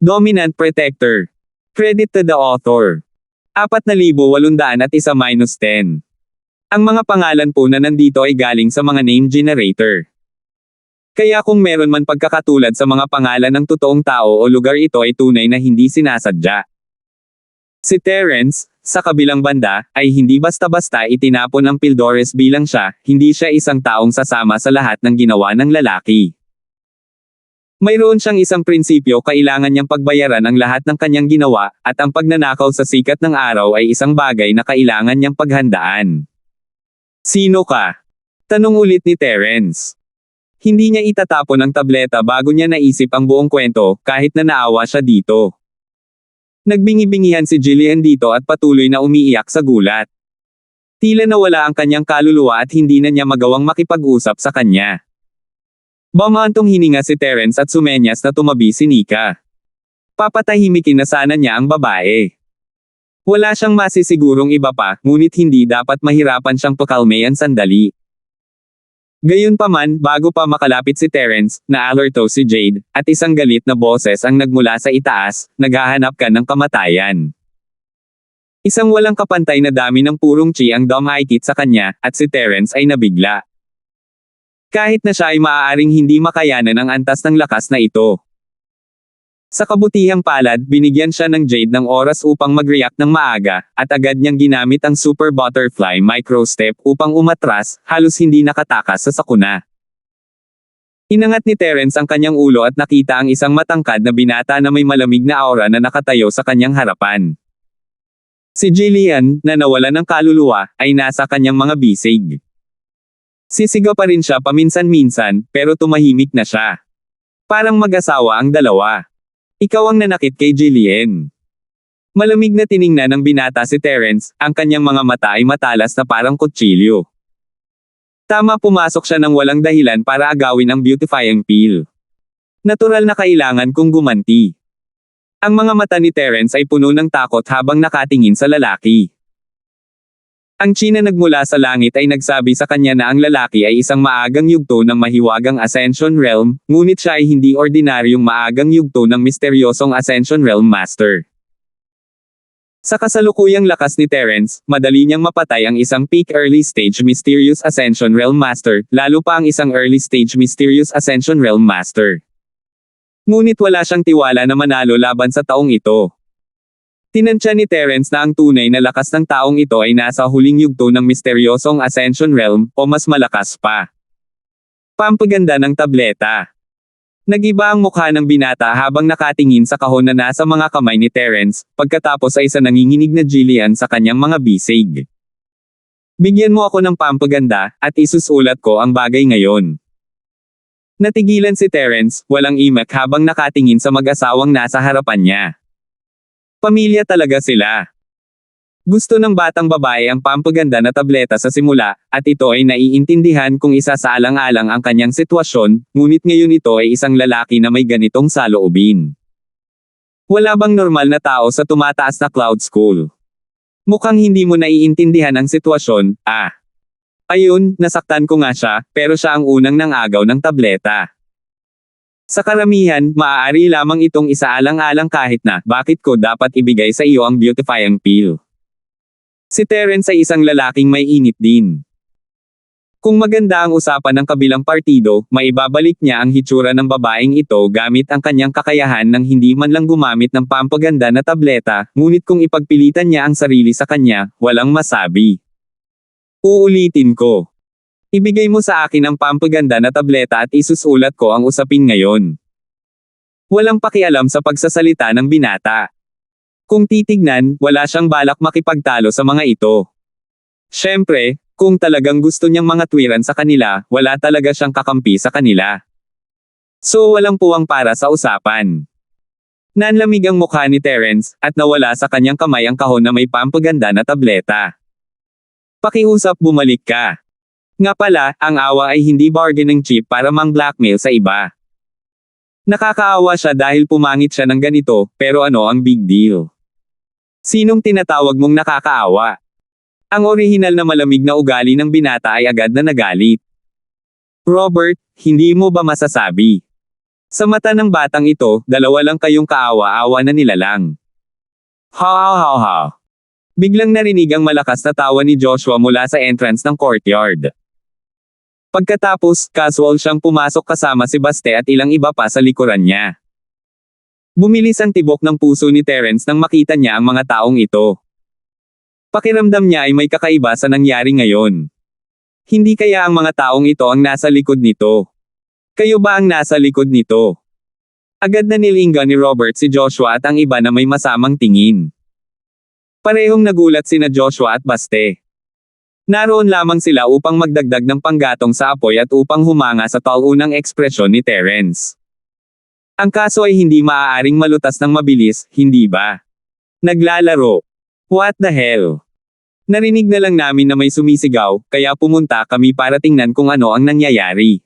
Dominant Protector. Credit to the author. 4,801-10. Ang mga pangalan po na nandito ay galing sa mga name generator. Kaya kung meron man pagkakatulad sa mga pangalan ng totoong tao o lugar, ito ay tunay na hindi sinasadya. Si Terence, sa kabilang banda, ay hindi basta-basta itinapon ang Pildores bilang siya, hindi siya isang taong sasama sa lahat ng ginawa ng lalaki. Mayroon siyang isang prinsipyo, kailangan niyang pagbayaran ang lahat ng kanyang ginawa, at ang pagnanakaw sa sikat ng araw ay isang bagay na kailangan niyang paghandaan. Sino ka? Tanong ulit ni Terence. Hindi niya itatapon ang tableta bago niya naisip ang buong kwento, kahit na naawa siya dito. Nagbingi-bingihan si Jillian dito at patuloy na umiiyak sa gulat. Tila nawala ang kanyang kaluluwa at hindi na niya magawang makipag-usap sa kanya. Bumantong hininga si Terence at sumenyas na tumabi si Nika. Papatahimikin na sana niya ang babae. Wala siyang masisigurong iba pa, ngunit hindi dapat mahirapan siyang pakalmayan sandali. Gayunpaman, bago pa makalapit si Terence, naalerto si Jade, at isang galit na boses ang nagmula sa itaas, naghahanap ka ng kamatayan. Isang walang kapantay na dami ng purong chi ang dumikit sa kanya, at si Terence ay nabigla. Kahit na siya ay maaaring hindi makayanan ang antas ng lakas na ito. Sa kabutihang palad, binigyan siya ng Jade ng oras upang mag-react ng maaga, at agad niyang ginamit ang Super Butterfly Microstep upang umatras, halos hindi nakatakas sa sakuna. Inangat ni Terence ang kanyang ulo at nakita ang isang matangkad na binata na may malamig na aura na nakatayo sa kanyang harapan. Si Jillian, na nawalan ng kaluluwa, ay nasa kanyang mga bisig. Sisigaw pa rin siya paminsan-minsan, pero tumahimik na siya. Parang mag-asawa ang dalawa. Ikaw ang nanakit kay Jillian. Malamig na tiningnan ng binata si Terence, ang kanyang mga mata ay matalas na parang kutsilyo. Tama, pumasok siya ng walang dahilan para agawin ang beautifying pill. Natural na kailangan kong gumanti. Ang mga mata ni Terence ay puno ng takot habang nakatingin sa lalaki. Ang chi na nagmula sa langit ay nagsabi sa kanya na ang lalaki ay isang maagang yugto ng mahiwagang Ascension Realm, ngunit siya ay hindi ordinaryong maagang yugto ng misteryosong Ascension Realm Master. Sa kasalukuyang lakas ni Terence, madali niyang mapatay ang isang peak early stage Mysterious Ascension Realm Master, lalo pa ang isang early stage Mysterious Ascension Realm Master. Ngunit wala siyang tiwala na manalo laban sa taong ito. Tinansya ni Terence na ang tunay na lakas ng taong ito ay nasa huling yugto ng misteryosong Ascension Realm, o mas malakas pa. Pampaganda ng tableta. Nag-iba ang mukha ng binata habang nakatingin sa kahon na nasa mga kamay ni Terence, pagkatapos ay isa nanginginig na Jillian sa kanyang mga bisig. Bigyan mo ako ng pampaganda, at isusulat ko ang bagay ngayon. Natigilan si Terence, walang imak habang nakatingin sa mag-asawang nasa harapan niya. Pamilya talaga sila. Gusto ng batang babae ang pampaganda na tableta sa simula, at ito ay naiintindihan kung isa sa alang-alang ang kanyang sitwasyon, ngunit ngayon ito ay isang lalaki na may ganitong saloobin. Wala bang normal na tao sa tumataas na cloud school? Mukhang hindi mo naiintindihan ang sitwasyon, ah. Ayun, nasaktan ko nga siya, pero siya ang unang nangagaw ng tableta. Sa karamihan, maaari lamang itong isaalang-alang kahit na, bakit ko dapat ibigay sa iyo ang beautifying pill? Si Terence ay isang lalaking may init din. Kung maganda ang usapan ng kabilang partido, maibabalik niya ang hitsura ng babaeng ito gamit ang kanyang kakayahan ng hindi man lang gumamit ng pampaganda na tableta, ngunit kung ipagpilitan niya ang sarili sa kanya, walang masabi. Uulitin ko. Ibigay mo sa akin ang pampaganda na tableta at isusulat ko ang usapin ngayon. Walang pakialam sa pagsasalita ng binata. Kung titignan, wala siyang balak makipagtalo sa mga ito. Siyempre, kung talagang gusto niyang mga tuwiran sa kanila, wala talaga siyang kakampi sa kanila. So walang puwang para sa usapan. Nanlamig ang mukha ni Terence, at nawala sa kanyang kamay ang kahon na may pampaganda na tableta. Pakiusap, bumalik ka. Nga pala, ang awa ay hindi bargaining chip para mang-blackmail sa iba. Nakakaawa siya dahil pumangit siya ng ganito, pero ano ang big deal? Sinong tinatawag mong nakakaawa? Ang orihinal na malamig na ugali ng binata ay agad na nagalit. Robert, hindi mo ba masasabi? Sa mata ng batang ito, dalawa lang kayong kaawa-awa na nilalang. Ha ha ha ha. Biglang narinig ang malakas na tawa ni Joshua mula sa entrance ng courtyard. Pagkatapos, casual siyang pumasok kasama si Baste at ilang iba pa sa likuran niya. Bumilis ang tibok ng puso ni Terence nang makita niya ang mga taong ito. Pakiramdam niya ay may kakaiba sa nangyari ngayon. Hindi kaya ang mga taong ito ang nasa likod nito? Kayo ba ang nasa likod nito? Agad na nilinggan ni Robert si Joshua at ang iba na may masamang tingin. Parehong nagulat sina Joshua at Baste. Naroon lamang sila upang magdagdag ng panggatong sa apoy at upang humanga sa taunang ekspresyon ni Terence. Ang kaso ay hindi maaaring malutas ng mabilis, hindi ba? Naglalaro. What the hell? Narinig na lang namin na may sumisigaw, kaya pumunta kami para tingnan kung ano ang nangyayari.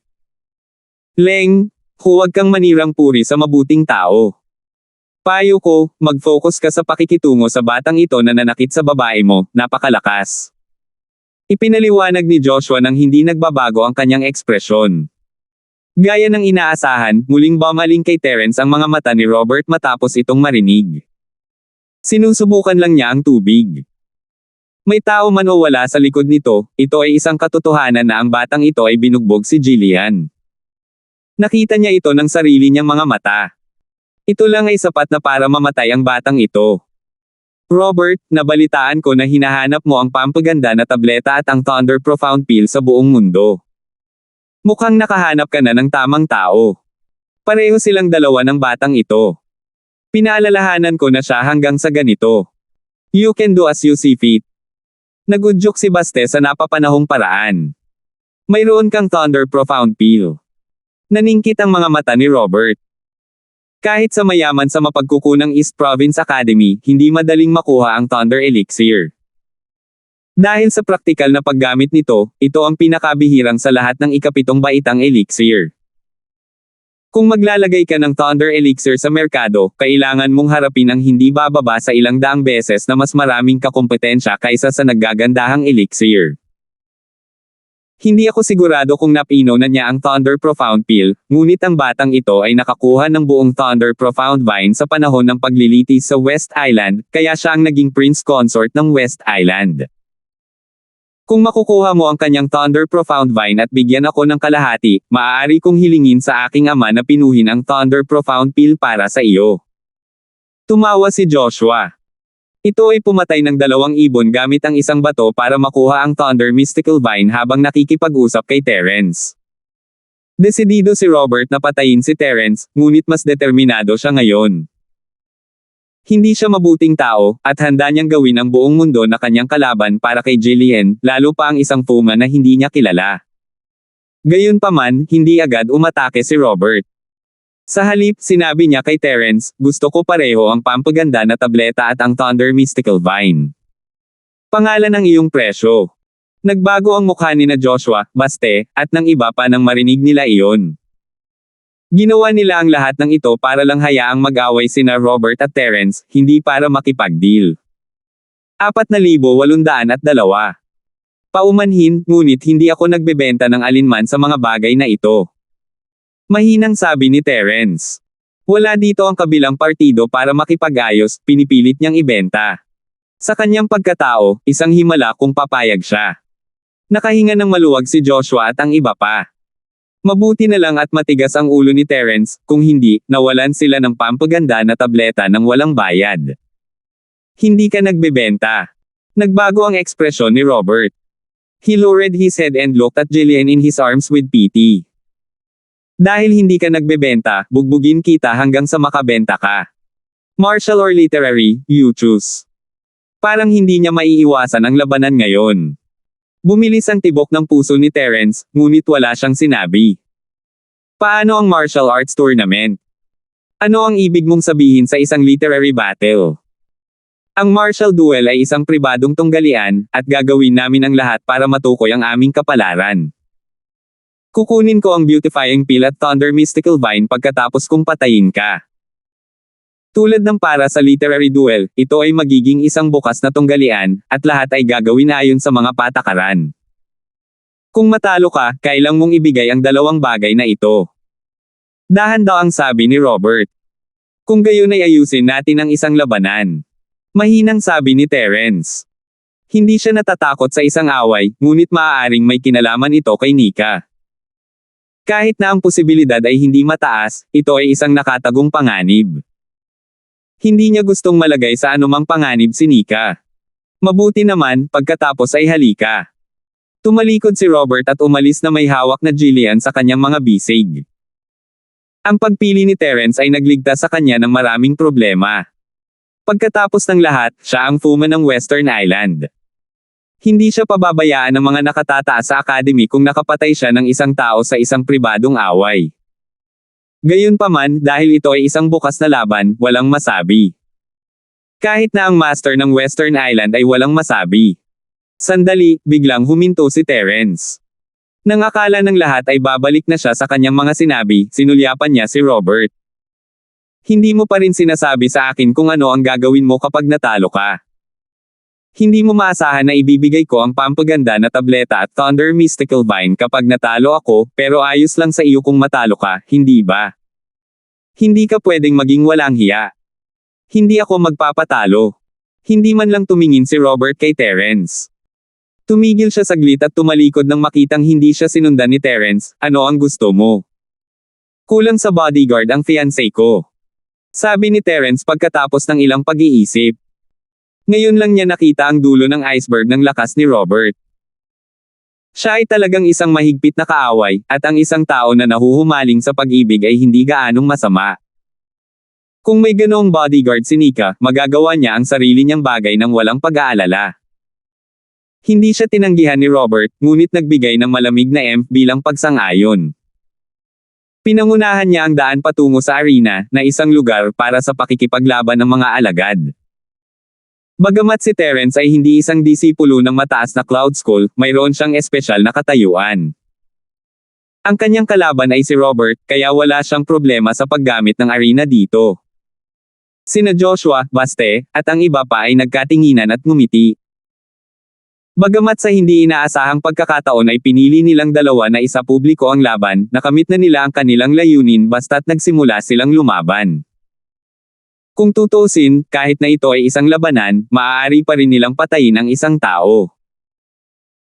Leng, huwag kang manirang puri sa mabuting tao. Payo ko, mag-focus ka sa pakikitungo sa batang ito na nanakit sa babae mo, napakalakas. Ipinaliwanag ni Joshua nang hindi nagbabago ang kanyang ekspresyon. Gaya ng inaasahan, muling bumaling kay Terence ang mga mata ni Robert matapos itong marinig. Sinusubukan lang niya ang tubig. May tao man o wala sa likod nito, ito ay isang katotohanan na ang batang ito ay binugbog si Jillian. Nakita niya ito ng sarili niyang mga mata. Ito lang ay sapat na para mamatay ang batang ito. Robert, nabalitaan ko na hinahanap mo ang pampaganda na tableta at ang Thunder Profound Pill sa buong mundo. Mukhang nakahanap ka na ng tamang tao. Pareho silang dalawa ng batang ito. Pinaalalahanan ko na siya hanggang sa ganito. You can do as you see fit. Nagudyok si Baste sa napapanahong paraan. Mayroon kang Thunder Profound Pill. Naningkit ang mga mata ni Robert. Kahit sa mayaman sa mapagkukunang East Province Academy, hindi madaling makuha ang Thunder Elixir. Dahil sa praktikal na paggamit nito, ito ang pinakabihirang sa lahat ng ikapitong baitang elixir. Kung maglalagay ka ng Thunder Elixir sa merkado, kailangan mong harapin ang hindi bababa sa ilang daang beses na mas maraming kakompetensya kaysa sa naggagandahang elixir. Hindi ako sigurado kung napino na niya ang Thunder Profound Pill, ngunit ang batang ito ay nakakuha ng buong Thunder Profound Vine sa panahon ng paglilitis sa West Island, kaya siya ang naging Prince Consort ng West Island. Kung makukuha mo ang kanyang Thunder Profound Vine at bigyan ako ng kalahati, maaari kong hilingin sa aking ama na pinuhin ang Thunder Profound Pill para sa iyo. Tumawa si Joshua. Ito ay pumatay ng 2 ibon gamit ang isang bato para makuha ang Thunder Mystical Vine habang nakikipag-usap kay Terence. Desidido si Robert na patayin si Terence, ngunit mas determinado siya ngayon. Hindi siya mabuting tao, at handa niyang gawin ang buong mundo na kanyang kalaban para kay Jillian, lalo pa ang isang Puma na hindi niya kilala. Gayunpaman, hindi agad umatake si Robert. Sa halip, sinabi niya kay Terence, gusto ko pareho ang pampaganda na tableta at ang Thunder Mystical Vine. Pangalan ng iyong presyo. Nagbago ang mukha ni na Joshua, Baste, at ng iba pa nang marinig nila iyon. Ginawa nila ang lahat ng ito para lang hayaang mag-away sina Robert at Terence, hindi para makipag-deal. 4,802. Paumanhin, ngunit hindi ako nagbebenta ng alinman sa mga bagay na ito. Mahinang sabi ni Terence. Wala dito ang kabilang partido para makipag-ayos, pinipilit niyang ibenta. Sa kanyang pagkatao, isang himala kung papayag siya. Nakahinga ng maluwag si Joshua at ang iba pa. Mabuti na lang at matigas ang ulo ni Terence, kung hindi, nawalan sila ng pampaganda na tableta ng walang bayad. Hindi ka nagbebenta. Nagbago ang ekspresyon ni Robert. He lowered his head and looked at Jillian in his arms with pity. Dahil hindi ka nagbebenta, bugbugin kita hanggang sa makabenta ka. Martial or literary, you choose. Parang hindi niya maiiwasan ang labanan ngayon. Bumilis ang tibok ng puso ni Terence, ngunit wala siyang sinabi. Paano ang martial arts tournament? Ano ang ibig mong sabihin sa isang literary battle? Ang martial duel ay isang pribadong tunggalian, at gagawin namin ang lahat para matukoy ang aming kapalaran. Kukunin ko ang Beautifying Pill at Thunder Mystical Vine pagkatapos kong patayin ka. Tulad ng para sa literary duel, ito ay magiging isang bukas na tunggalian, at lahat ay gagawin ayon sa mga patakaran. Kung matalo ka, kailang mong ibigay ang 2 bagay na ito. Dahan daw ang sabi ni Robert. Kung gayon ay ayusin natin ang isang labanan. Mahinang sabi ni Terence. Hindi siya natatakot sa isang away, ngunit maaaring may kinalaman ito kay Nika. Kahit na ang posibilidad ay hindi mataas, ito ay isang nakatagong panganib. Hindi niya gustong malagay sa anumang panganib si Nika. Mabuti naman, pagkatapos ay halika. Tumalikod si Robert at umalis na may hawak na Jillian sa kanyang mga bisig. Ang pagpili ni Terence ay nagligtas sa kanya ng maraming problema. Pagkatapos ng lahat, siya ang foreman ng Western Island. Hindi siya pababayaan ng mga nakatataas sa academy kung nakapatay siya ng isang tao sa isang pribadong away. Gayunpaman, dahil ito ay isang bukas na laban, walang masabi. Kahit na ang master ng Western Island ay walang masabi. Sandali, biglang huminto si Terence. Nang akala ng lahat ay babalik na siya sa kanyang mga sinabi, sinulyapan niya si Robert. Hindi mo pa rin sinasabi sa akin kung ano ang gagawin mo kapag natalo ka. Hindi mo maasahan na ibibigay ko ang pampaganda na tableta at Thunder Mystical Vine kapag natalo ako, pero ayos lang sa iyo kung matalo ka, hindi ba? Hindi ka pwedeng maging walang hiya. Hindi ako magpapatalo. Hindi man lang tumingin si Robert kay Terence. Tumigil siya saglit at tumalikod nang makitang hindi siya sinundan ni Terence. Ano ang gusto mo? Kulang sa bodyguard ang fiancé ko. Sabi ni Terence pagkatapos ng ilang pag-iisip. Ngayon lang niya nakita ang dulo ng iceberg ng lakas ni Robert. Siya ay talagang isang mahigpit na kaaway, at ang isang tao na nahuhumaling sa pag-ibig ay hindi gaanong masama. Kung may ganoong bodyguard si Nika, magagawa niya ang sarili niyang bagay nang walang pag-aalala. Hindi siya tinanggihan ni Robert, ngunit nagbigay ng malamig na bilang pagsang-ayon. Pinangunahan niya ang daan patungo sa arena, na isang lugar para sa pakikipaglaban ng mga alagad. Bagamat si Terence ay hindi isang disipulo ng mataas na Cloud School, mayroon siyang espesyal na katayuan. Ang kanyang kalaban ay si Robert, kaya wala siyang problema sa paggamit ng arena dito. Sina Joshua, Baste, at ang iba pa ay nagkatinginan at ngumiti. Bagamat sa hindi inaasahang pagkakataon ay pinili nilang dalawa na isa publiko ang laban, nakamit na nila ang kanilang layunin basta't nagsimula silang lumaban. Kung tutuusin, kahit na ito ay isang labanan, maaari pa rin nilang patayin ang isang tao.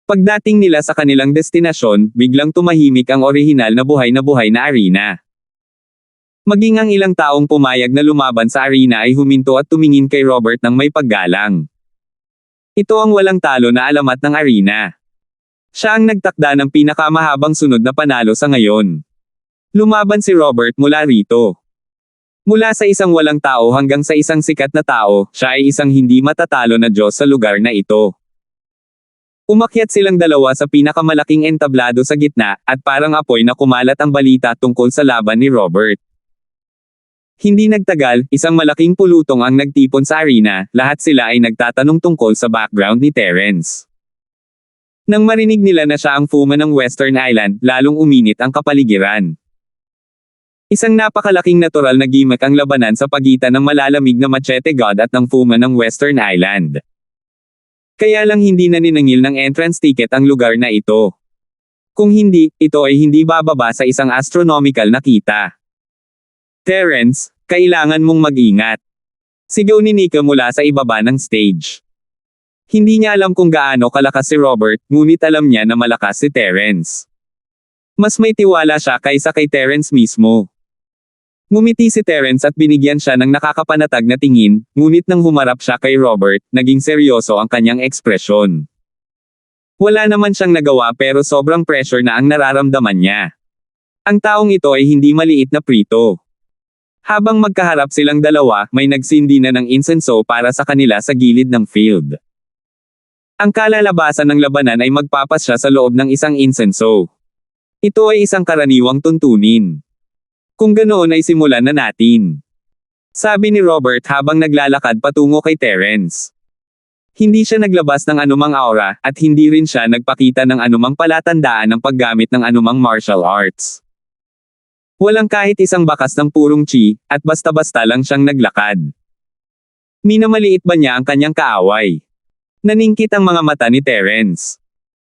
Pagdating nila sa kanilang destinasyon, biglang tumahimik ang orihinal na buhay na arena. Maging ang ilang taong pumayag na lumaban sa arena ay huminto at tumingin kay Robert ng may paggalang. Ito ang walang talo na alamat ng arena. Siya ang nagtakda ng pinakamahabang sunod na panalo sa ngayon. Lumaban si Robert mula rito. Mula sa isang walang tao hanggang sa isang sikat na tao, siya ay isang hindi matatalo na Diyos sa lugar na ito. Umakyat silang dalawa sa pinakamalaking entablado sa gitna, at parang apoy na kumalat ang balita tungkol sa laban ni Robert. Hindi nagtagal, isang malaking pulutong ang nagtipon sa arena, lahat sila ay nagtatanong tungkol sa background ni Terence. Nang marinig nila na siya ang foreman ng Western Island, lalong uminit ang kapaligiran. Isang napakalaking natural na gimmick ang labanan sa pagitan ng malalamig na Machete God at ng foreman ng Western Island. Kaya lang hindi na ninangil ng entrance ticket ang lugar na ito. Kung hindi, ito ay hindi bababa sa isang astronomical na kita. Terence, kailangan mong mag-ingat. Sigaw ni Nika mula sa ibaba ng stage. Hindi niya alam kung gaano kalakas si Robert, ngunit alam niya na malakas si Terence. Mas may tiwala siya kaysa kay Terence mismo. Ngumiti si Terence at binigyan siya ng nakakapanatag na tingin, ngunit nang humarap siya kay Robert, naging seryoso ang kanyang ekspresyon. Wala naman siyang nagawa pero sobrang pressure na ang nararamdaman niya. Ang taong ito ay hindi maliit na prito. Habang magkaharap silang dalawa, may nagsindi na ng insenso para sa kanila sa gilid ng field. Ang kalalabasan ng labanan ay magpapasya sa loob ng isang insenso. Ito ay isang karaniwang tuntunin. Kung ganoon ay simulan na natin. Sabi ni Robert habang naglalakad patungo kay Terence. Hindi siya naglabas ng anumang aura, at hindi rin siya nagpakita ng anumang palatandaan ng paggamit ng anumang martial arts. Walang kahit isang bakas ng purong chi, at basta-basta lang siyang naglakad. Minamaliit ba niya ang kanyang kaaway? Naningkit ang mga mata ni Terence.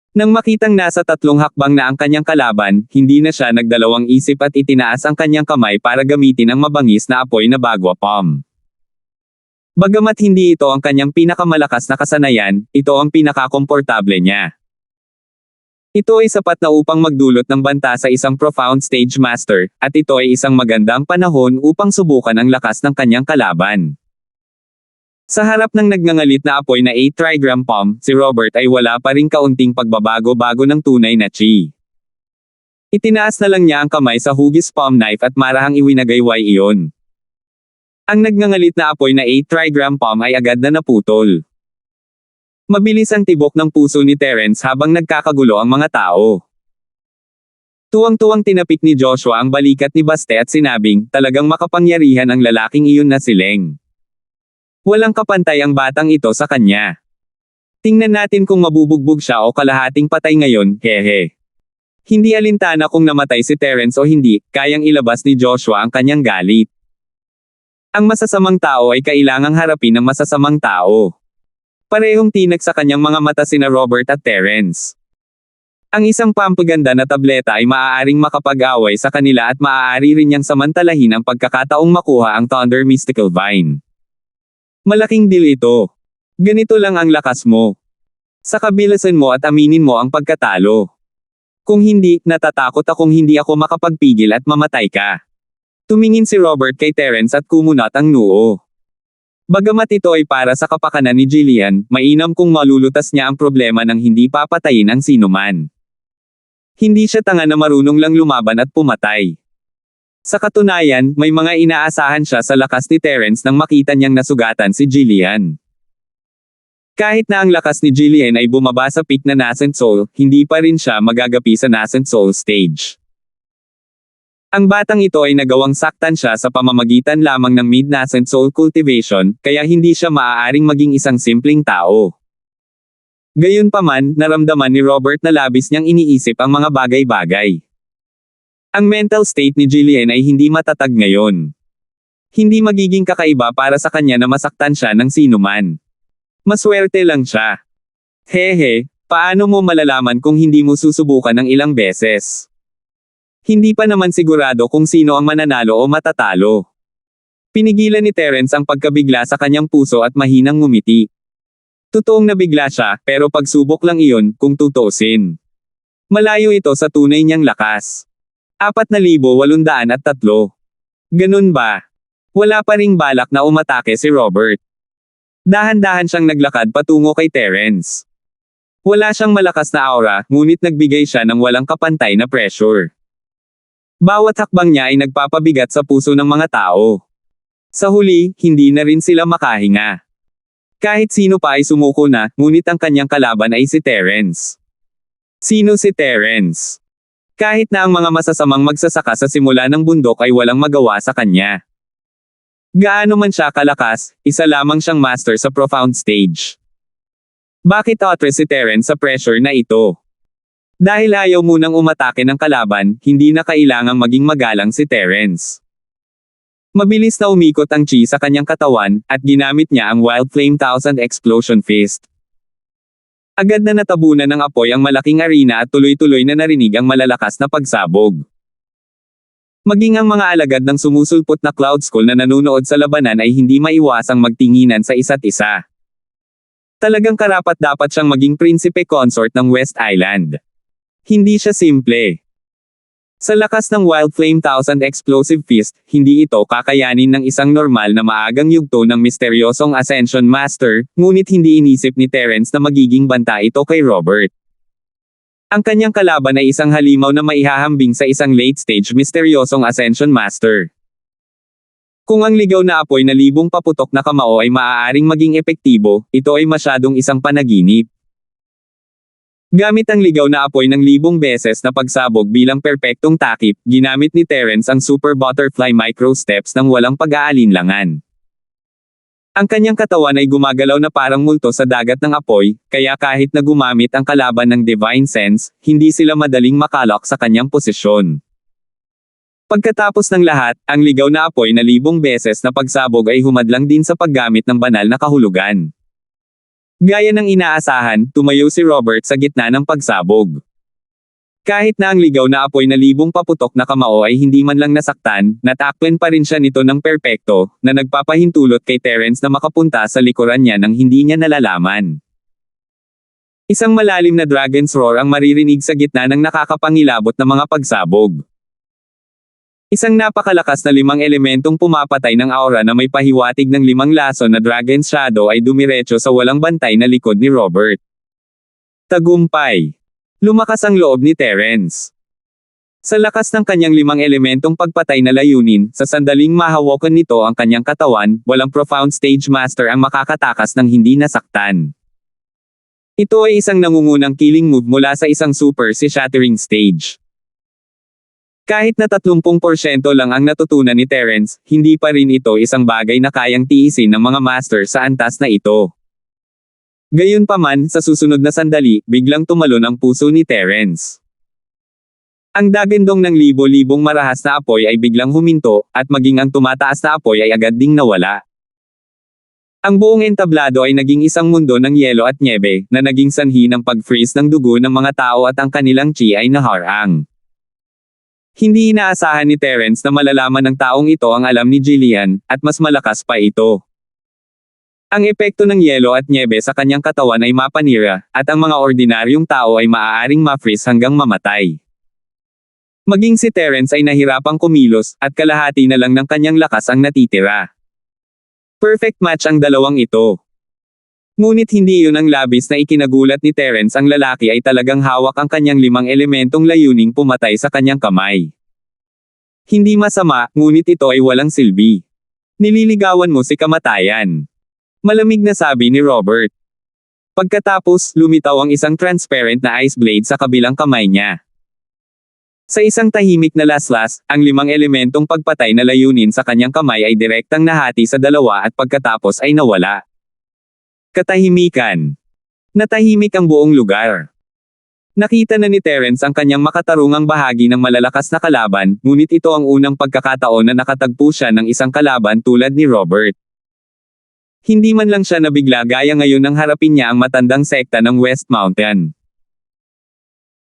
Nang makitang nasa 3 hakbang na ang kanyang kalaban, hindi na siya nagdalawang isip at itinaas ang kanyang kamay para gamitin ang mabangis na apoy na bagwa palm. Bagamat hindi ito ang kanyang pinakamalakas na kasanayan, ito ang pinakakomportable niya. Ito ay sapat na upang magdulot ng banta sa isang profound stage master, at ito ay isang magandang panahon upang subukan ang lakas ng kanyang kalaban. Sa harap ng nagngangalit na apoy na 8 trigram palm, si Robert ay wala pa ring kaunting pagbabago-bago ng tunay na chi. Itinaas na lang niya ang kamay sa hugis palm knife at marahang iwinagayway iyon. Ang nagngangalit na apoy na 8 trigram palm ay agad na naputol. Mabilis ang tibok ng puso ni Terence habang nagkakagulo ang mga tao. Tuwang-tuwang tinapik ni Joshua ang balikat ni Baste at sinabing, talagang makapangyarihan ang lalaking iyon na si Leng. Walang kapantay ang batang ito sa kanya. Tingnan natin kung mabubugbog siya o kalahating patay ngayon, hehe. Hindi alintana kung namatay si Terence o hindi, kayang ilabas ni Joshua ang kanyang galit. Ang masasamang tao ay kailangang harapin ng masasamang tao. Parehong tinag sa kanyang mga mata sina Robert at Terence. Ang isang pampaganda na tableta ay maaaring makapag-away sa kanila at maaari rin niyang samantalahin ang pagkakataong makuha ang Thunder Mystical Vine. Malaking deal ito. Ganito lang ang lakas mo. Sa kabilasan mo at aminin mo ang pagkatalo. Kung hindi, natatakot akong hindi ako makapagpigil at mamatay ka. Tumingin si Robert kay Terence at kumunat ang noo. Bagamat ito ay para sa kapakanan ni Jillian, mainam kung malulutas niya ang problema ng hindi papatayin ang sinuman. Hindi siya tanga na marunong lang lumaban at pumatay. Sa katunayan, may mga inaasahan siya sa lakas ni Terence nang makita niyang nasugatan si Jillian. Kahit na ang lakas ni Jillian ay bumaba sa peak na Nascent Soul, hindi pa rin siya magagapi sa Nascent Soul stage. Ang batang ito ay nagawang saktan siya sa pamamagitan lamang ng mid-nascent soul cultivation, kaya hindi siya maaaring maging isang simpleng tao. Gayunpaman, naramdaman ni Robert na labis niyang iniisip ang mga bagay-bagay. Ang mental state ni Jillian ay hindi matatag ngayon. Hindi magiging kakaiba para sa kanya na masaktan siya ng sinuman. Maswerte lang siya. Hehe, paano mo malalaman kung hindi mo susubukan ng ilang beses? Hindi pa naman sigurado kung sino ang mananalo o matatalo. Pinigilan ni Terence ang pagkabigla sa kanyang puso at mahinang ngumiti. Totoong nabigla siya, pero pagsubok lang iyon, kung tutuusin. Malayo ito sa tunay niyang lakas. 4,803. Ganun ba? Wala pa ring balak na umatake si Robert. Dahan-dahan siyang naglakad patungo kay Terence. Wala siyang malakas na aura, ngunit nagbigay siya ng walang kapantay na pressure. Bawat hakbang niya ay nagpapabigat sa puso ng mga tao. Sa huli, hindi na rin sila makahinga. Kahit sino pa ay sumuko na, ngunit ang kanyang kalaban ay si Terence. Sino si Terence? Kahit na ang mga masasamang magsasaka sa simula ng bundok ay walang magawa sa kanya. Gaano man siya kalakas, isa lamang siyang master sa profound stage. Bakit atras si Terence sa pressure na ito? Dahil ayaw munang umatake ng kalaban, hindi na kailangang maging magalang si Terence. Mabilis na umikot ang chi sa kanyang katawan, at ginamit niya ang Wild Flame 1000 Explosion Fist. Agad na natabunan ng apoy ang malaking arena at tuloy-tuloy na narinig ang malalakas na pagsabog. Maging ang mga alagad ng sumusulpot na Cloud School na nanunood sa labanan ay hindi maiwasang magtinginan sa isa't isa. Talagang karapat-dapat siyang maging prinsipe consort ng West Island. Hindi siya simple. Sa lakas ng Wild Flame 1000 Explosive Fist, hindi ito kakayanin ng isang normal na maagang yugto ng misteryosong Ascension Master, ngunit hindi inisip ni Terence na magiging banta ito kay Robert. Ang kanyang kalaban ay isang halimaw na maihahambing sa isang late-stage misteryosong Ascension Master. Kung ang ligaw na apoy na libong paputok na kamao ay maaaring maging epektibo, ito ay masyadong isang panaginip. Gamit ang ligaw na apoy ng libong beses na pagsabog bilang perpektong takip, ginamit ni Terence ang Super Butterfly Micro Steps nang walang pag-aalinlangan. Ang kanyang katawan ay gumagalaw na parang multo sa dagat ng apoy, kaya kahit na gumamit ang kalaban ng Divine Sense, hindi sila madaling makalok sa kanyang posisyon. Pagkatapos ng lahat, ang ligaw na apoy na libong beses na pagsabog ay humadlang din sa paggamit ng banal na kahulugan. Gaya ng inaasahan, tumayo si Robert sa gitna ng pagsabog. Kahit na ang ligaw na apoy na libong paputok na kamao ay hindi man lang nasaktan, natakpan pa rin siya nito ng perpekto, na nagpapahintulot kay Terence na makapunta sa likuran niya nang hindi niya nalalaman. Isang malalim na dragon's roar ang maririnig sa gitna ng nakakapangilabot na mga pagsabog. Isang napakalakas na 5 elementong pumapatay ng aura na may pahiwatig ng 5 laso na dragon's shadow ay dumiretso sa walang bantay na likod ni Robert. Tagumpay! Lumakas ang loob ni Terence. Sa lakas ng kanyang 5 elementong pagpatay na layunin, sa sandaling mahawakan nito ang kanyang katawan, walang profound stage master ang makakatakas ng hindi nasaktan. Ito ay isang nangungunang killing move mula sa isang super si shattering stage. Kahit na 30% lang ang natutunan ni Terence, hindi pa rin ito isang bagay na kayang tiisin ng mga master sa antas na ito. Gayunpaman, sa susunod na sandali, biglang tumalon ang puso ni Terence. Ang dagandong ng libo-libong marahas na apoy ay biglang huminto, at maging ang tumataas na apoy ay agad ding nawala. Ang buong entablado ay naging isang mundo ng yelo at nyebe, na naging sanhi ng pag-freeze ng dugo ng mga tao at ang kanilang chi ay naharang. Hindi inaasahan ni Terence na malalaman ng taong ito ang alam ni Jillian, at mas malakas pa ito. Ang epekto ng yelo at nyebe sa kanyang katawan ay mapanira, at ang mga ordinaryong tao ay maaaring ma-freeze hanggang mamatay. Maging si Terence ay nahirapang kumilos, at kalahati na lang ng kanyang lakas ang natitira. Perfect match ang dalawang ito. Ngunit hindi yun ang labis na ikinagulat ni Terence, ang lalaki ay talagang hawak ang kanyang 5 elementong layuning pumatay sa kanyang kamay. Hindi masama, ngunit ito ay walang silbi. Nililigawan mo si kamatayan. Malamig na sabi ni Robert. Pagkatapos, lumitaw ang isang transparent na ice blade sa kabilang kamay niya. Sa isang tahimik na laslas, ang 5 elementong pagpatay na layunin sa kanyang kamay ay direktang nahati sa 2 at pagkatapos ay nawala. Katahimikan. Natahimik ang buong lugar. Nakita na ni Terence ang kanyang makatarungang bahagi ng malalakas na kalaban, ngunit ito ang unang pagkakataon na nakatagpo siya ng isang kalaban tulad ni Robert. Hindi man lang siya nabigla gaya ngayon nang harapin niya ang matandang sekta ng West Mountain.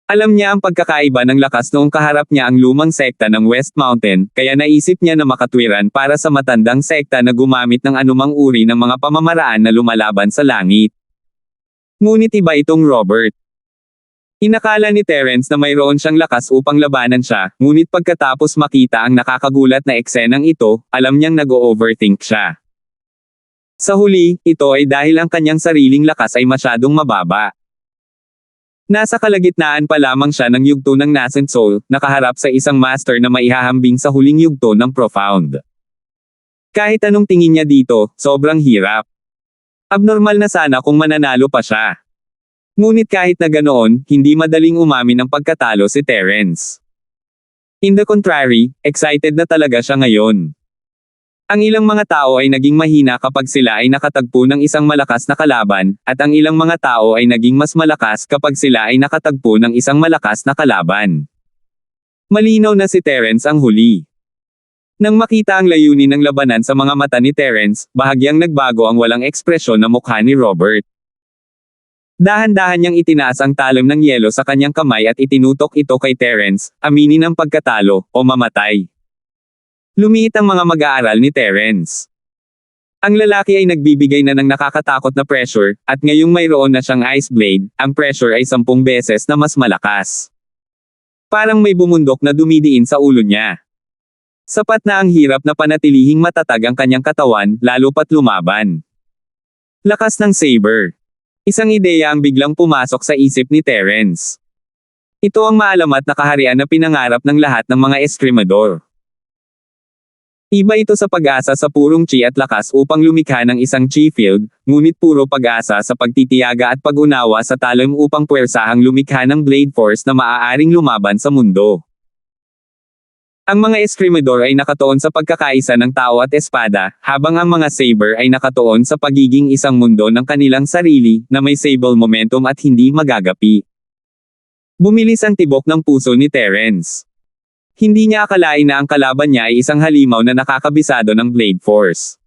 Alam niya ang pagkakaiba ng lakas noong kaharap niya ang lumang sekta ng West Mountain, kaya naisip niya na makatwiran para sa matandang sekta na gumamit ng anumang uri ng mga pamamaraan na lumalaban sa langit. Ngunit iba itong Robert. Inakala ni Terence na mayroon siyang lakas upang labanan siya, ngunit pagkatapos makita ang nakakagulat na eksenang ito, alam niyang nag-o-overthink siya. Sa huli, ito ay dahil ang kanyang sariling lakas ay masyadong mababa. Nasa kalagitnaan pa lamang siya ng yugto ng Nascent Soul, nakaharap sa isang master na maihahambing sa huling yugto ng Profound. Kahit anong tingin niya dito, sobrang hirap. Abnormal na sana kung mananalo pa siya. Ngunit kahit na ganoon, hindi madaling umamin ng pagkatalo si Terence. In the contrary, excited na talaga siya ngayon. Ang ilang mga tao ay naging mahina kapag sila ay nakatagpo ng isang malakas na kalaban, at ang ilang mga tao ay naging mas malakas kapag sila ay nakatagpo ng isang malakas na kalaban. Malinaw na si Terence ang huli. Nang makita ang layunin ng labanan sa mga mata ni Terence, bahagyang nagbago ang walang ekspresyon na mukha ni Robert. Dahan-dahan niyang itinaas ang talon ng yelo sa kanyang kamay at itinutok ito kay Terence, aminin ang pagkatalo, o mamatay. Lumiit ang mga mag-aaral ni Terence. Ang lalaki ay nagbibigay na ng nakakatakot na pressure, at ngayong mayroon na siyang ice blade, ang pressure ay 10 beses na mas malakas. Parang may bumundok na dumidiin sa ulo niya. Sapat na ang hirap na panatilihing matatag ang kanyang katawan, lalo pat lumaban. Lakas ng saber. Isang ideya ang biglang pumasok sa isip ni Terence. Ito ang maalamat na kaharian na pinangarap ng lahat ng mga eskrimador. Iba ito sa pag-asa sa purong chi at lakas upang lumikha ng isang chi field, ngunit puro pag-asa sa pagtitiyaga at pag-unawa sa talim upang puwersahang lumikha ng blade force na maaaring lumaban sa mundo. Ang mga eskrimador ay nakatuon sa pagkakaisa ng tao at espada, habang ang mga saber ay nakatuon sa pagiging isang mundo ng kanilang sarili, na may sable momentum at hindi magagapi. Bumilis ang tibok ng puso ni Terence. Hindi niya akalain na ang kalaban niya ay isang halimaw na nakakabisado ng blade force.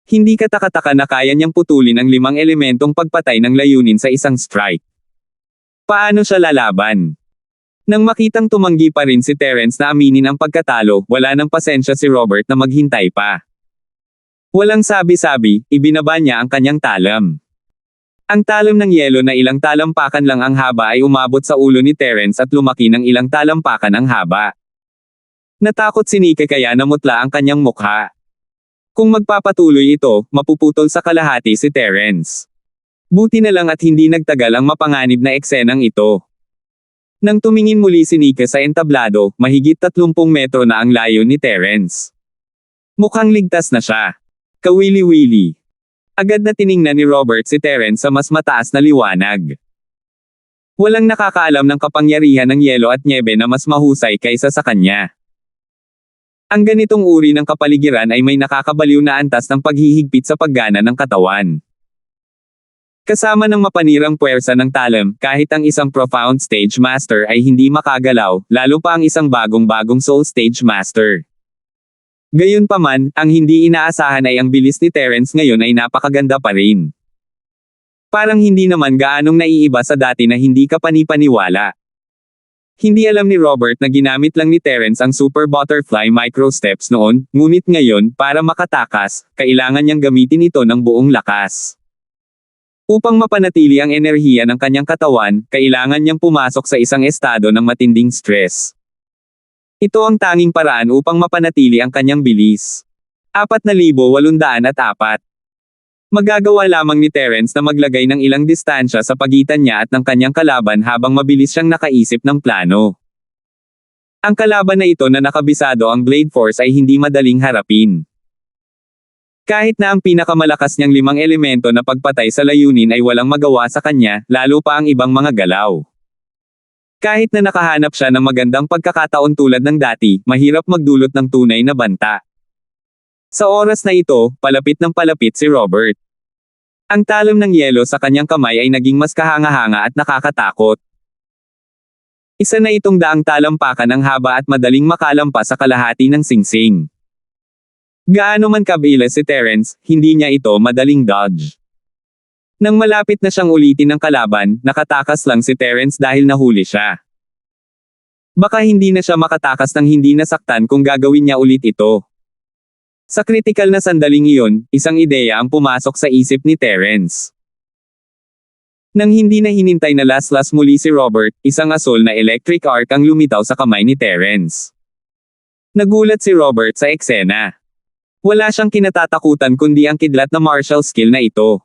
Hindi kataka-taka na kaya niyang putulin ang 5 elementong pagpatay ng layunin sa isang strike. Paano siya lalaban? Nang makitang tumanggi pa rin si Terence na aminin ang pagkatalo, wala nang pasensya si Robert na maghintay pa. Walang sabi-sabi, ibinaba niya ang kanyang talam. Ang talam ng yelo na ilang talampakan lang ang haba ay umabot sa ulo ni Terence at lumaki ng ilang talampakan ang haba. Natakot si Nika kaya namutla ang kanyang mukha. Kung magpapatuloy ito, mapuputol sa kalahati si Terence. Buti na lang at hindi nagtagal ang mapanganib na eksenang ito. Nang tumingin muli si Nika sa entablado, mahigit 30 metro na ang layo ni Terence. Mukhang ligtas na siya. Kawili-wili. Agad na tiningnan ni Robert si Terence sa mas mataas na liwanag. Walang nakakaalam ng kapangyarihan ng yelo at nyebe na mas mahusay kaysa sa kanya. Ang ganitong uri ng kapaligiran ay may nakakabaliw na antas ng paghihigpit sa paggana ng katawan. Kasama ng mapanirang puwersa ng talam, kahit ang isang profound stage master ay hindi makagalaw, lalo pa ang isang bagong-bagong soul stage master. Gayunpaman, ang hindi inaasahan ay ang bilis ni Terence ngayon ay napakaganda pa rin. Parang hindi naman gaanong naiiba sa dati na hindi ka panipaniwala. Hindi alam ni Robert na ginamit lang ni Terence ang Super Butterfly Microsteps noon, ngunit ngayon, para makatakas, kailangan niyang gamitin ito ng buong lakas. Upang mapanatili ang enerhiya ng kanyang katawan, kailangan niyang pumasok sa isang estado ng matinding stress. Ito ang tanging paraan upang mapanatili ang kanyang bilis. 4,804. Magagawa lamang ni Terence na maglagay ng ilang distansya sa pagitan niya at ng kanyang kalaban habang mabilis siyang nakaisip ng plano. Ang kalaban na ito na nakabisado ang Blade Force ay hindi madaling harapin. Kahit na ang pinakamalakas niyang 5 elemento na pagpatay sa layunin ay walang magawa sa kanya, lalo pa ang ibang mga galaw. Kahit na nakahanap siya ng magandang pagkakataon tulad ng dati, mahirap magdulot ng tunay na banta. Sa oras na ito, palapit ng palapit si Robert. Ang talam ng yelo sa kanyang kamay ay naging mas kahanga-hanga at nakakatakot. Isa na itong daang talampakan ang haba at madaling makalampas sa kalahati ng singsing. Gaano man kabila si Terence, hindi niya ito madaling dodge. Nang malapit na siyang ulitin ng kalaban, nakatakas lang si Terence dahil nahuli siya. Baka hindi na siya makatakas nang hindi nasaktan kung gagawin niya ulit ito. Sa kritikal na sandaling iyon, isang ideya ang pumasok sa isip ni Terence. Nang hindi na hinintay na laslas muli si Robert, isang asul na electric arc ang lumitaw sa kamay ni Terence. Nagulat si Robert sa eksena. Wala siyang kinatatakutan kundi ang kidlat na martial skill na ito.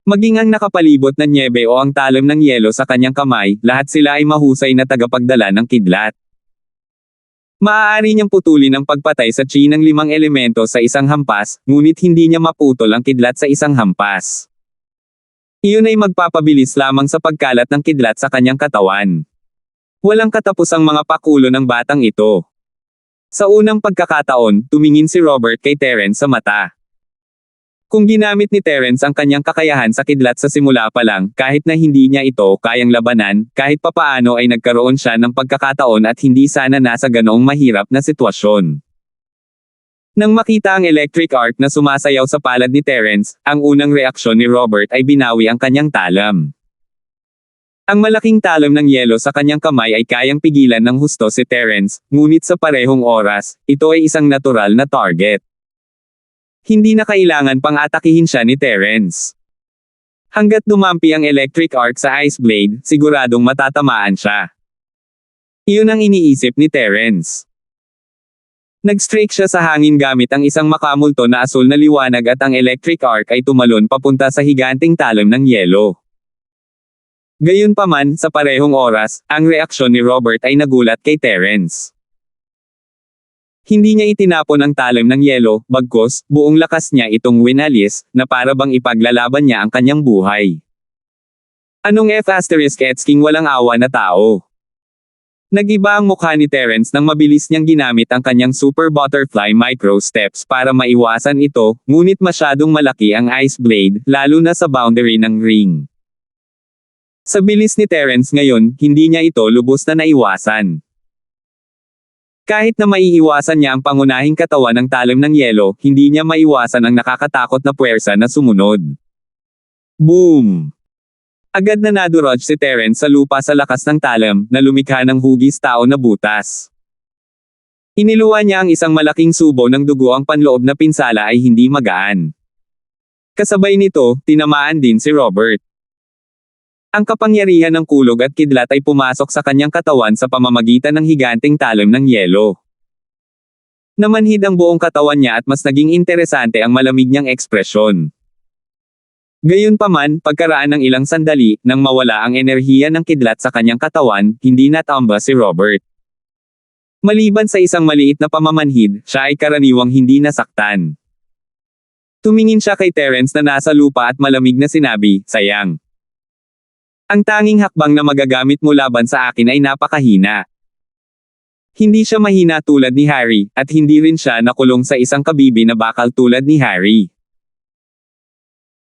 Maging ang nakapalibot na nyebe o ang talam ng yelo sa kanyang kamay, lahat sila ay mahusay na tagapagdala ng kidlat. Maaari niyang putulin ang pagpatay sa chi ng 5 elemento sa isang hampas, ngunit hindi niya maputol ang kidlat sa isang hampas. Iyon ay magpapabilis lamang sa pagkalat ng kidlat sa kanyang katawan. Walang katapusang mga pakulo ng batang ito. Sa unang pagkakataon, tumingin si Robert kay Terence sa mata. Kung ginamit ni Terence ang kanyang kakayahan sa kidlat sa simula pa lang, kahit na hindi niya ito kayang labanan, kahit papaano ay nagkaroon siya ng pagkakataon at hindi sana nasa ganoong mahirap na sitwasyon. Nang makita ang electric arc na sumasayaw sa palad ni Terence, ang unang reaksyon ni Robert ay binawi ang kanyang talam. Ang malaking talam ng yelo sa kanyang kamay ay kayang pigilan ng husto si Terence, ngunit sa parehong oras, ito ay isang natural na target. Hindi na kailangan pang atakihin siya ni Terence. Hanggat dumampi ang electric arc sa Ice Blade, siguradong matatamaan siya. Iyon ang iniisip ni Terence. Nag-strike siya sa hangin gamit ang isang makamulto na asul na liwanag at ang electric arc ay tumalon papunta sa higanting talam ng yelo. Gayunpaman, sa parehong oras, ang reaksyon ni Robert ay nagulat kay Terence. Hindi niya itinapon ang talam ng yelo, bagkus, buong lakas niya itong winalis, na para bang ipaglalaban niya ang kanyang buhay. Anong F***king walang awa na tao? Nag-iba ang mukha ni Terence nang mabilis niyang ginamit ang kanyang Super Butterfly Micro Steps para maiwasan ito, ngunit masyadong malaki ang Ice Blade, lalo na sa boundary ng ring. Sa bilis ni Terence ngayon, hindi niya ito lubos na naiwasan. Kahit na maiiwasan niya ang pangunahing katawan ng talim ng yelo, hindi niya maiwasan ang nakakatakot na puwersa na sumunod. Boom! Agad na nadurog si Terence sa lupa sa lakas ng talim, na lumikha ng hugis tao na butas. Iniluwa niya ang isang malaking subo ng dugo, ang panloob na pinsala ay hindi magaan. Kasabay nito, tinamaan din si Robert. Ang kapangyarihan ng kulog at kidlat ay pumasok sa kanyang katawan sa pamamagitan ng higanteng talim ng yelo. Namanhid ang buong katawan niya at mas naging interesante ang malamig niyang ekspresyon. Gayunpaman, pagkaraan ng ilang sandali, nang mawala ang enerhiya ng kidlat sa kanyang katawan, hindi natamba si Robert. Maliban sa isang maliit na pamamanhid, siya ay karaniwang hindi nasaktan. Tumingin siya kay Terence na nasa lupa at malamig na sinabi, "Sayang. Ang tanging hakbang na magagamit mo laban sa akin ay napakahina." Hindi siya mahina tulad ni Harry, at hindi rin siya nakulong sa isang kabibi na bakal tulad ni Harry.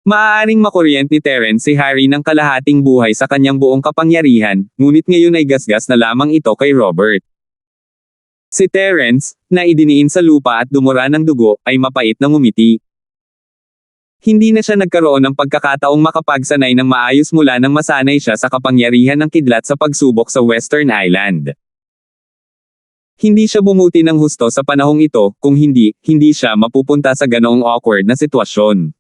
Maaaring makuryent ni Terence si Harry ng kalahating buhay sa kanyang buong kapangyarihan, ngunit ngayon ay gasgas na lamang ito kay Robert. Si Terence, na idiniin sa lupa at dumura ng dugo, ay mapait na ngumiti. Hindi na siya nagkaroon ng pagkakataong makapagsanay ng maayos mula nang masanay siya sa kapangyarihan ng kidlat sa pagsubok sa Western Island. Hindi siya bumuti ng husto sa panahong ito, kung hindi siya mapupunta sa ganoong awkward na sitwasyon.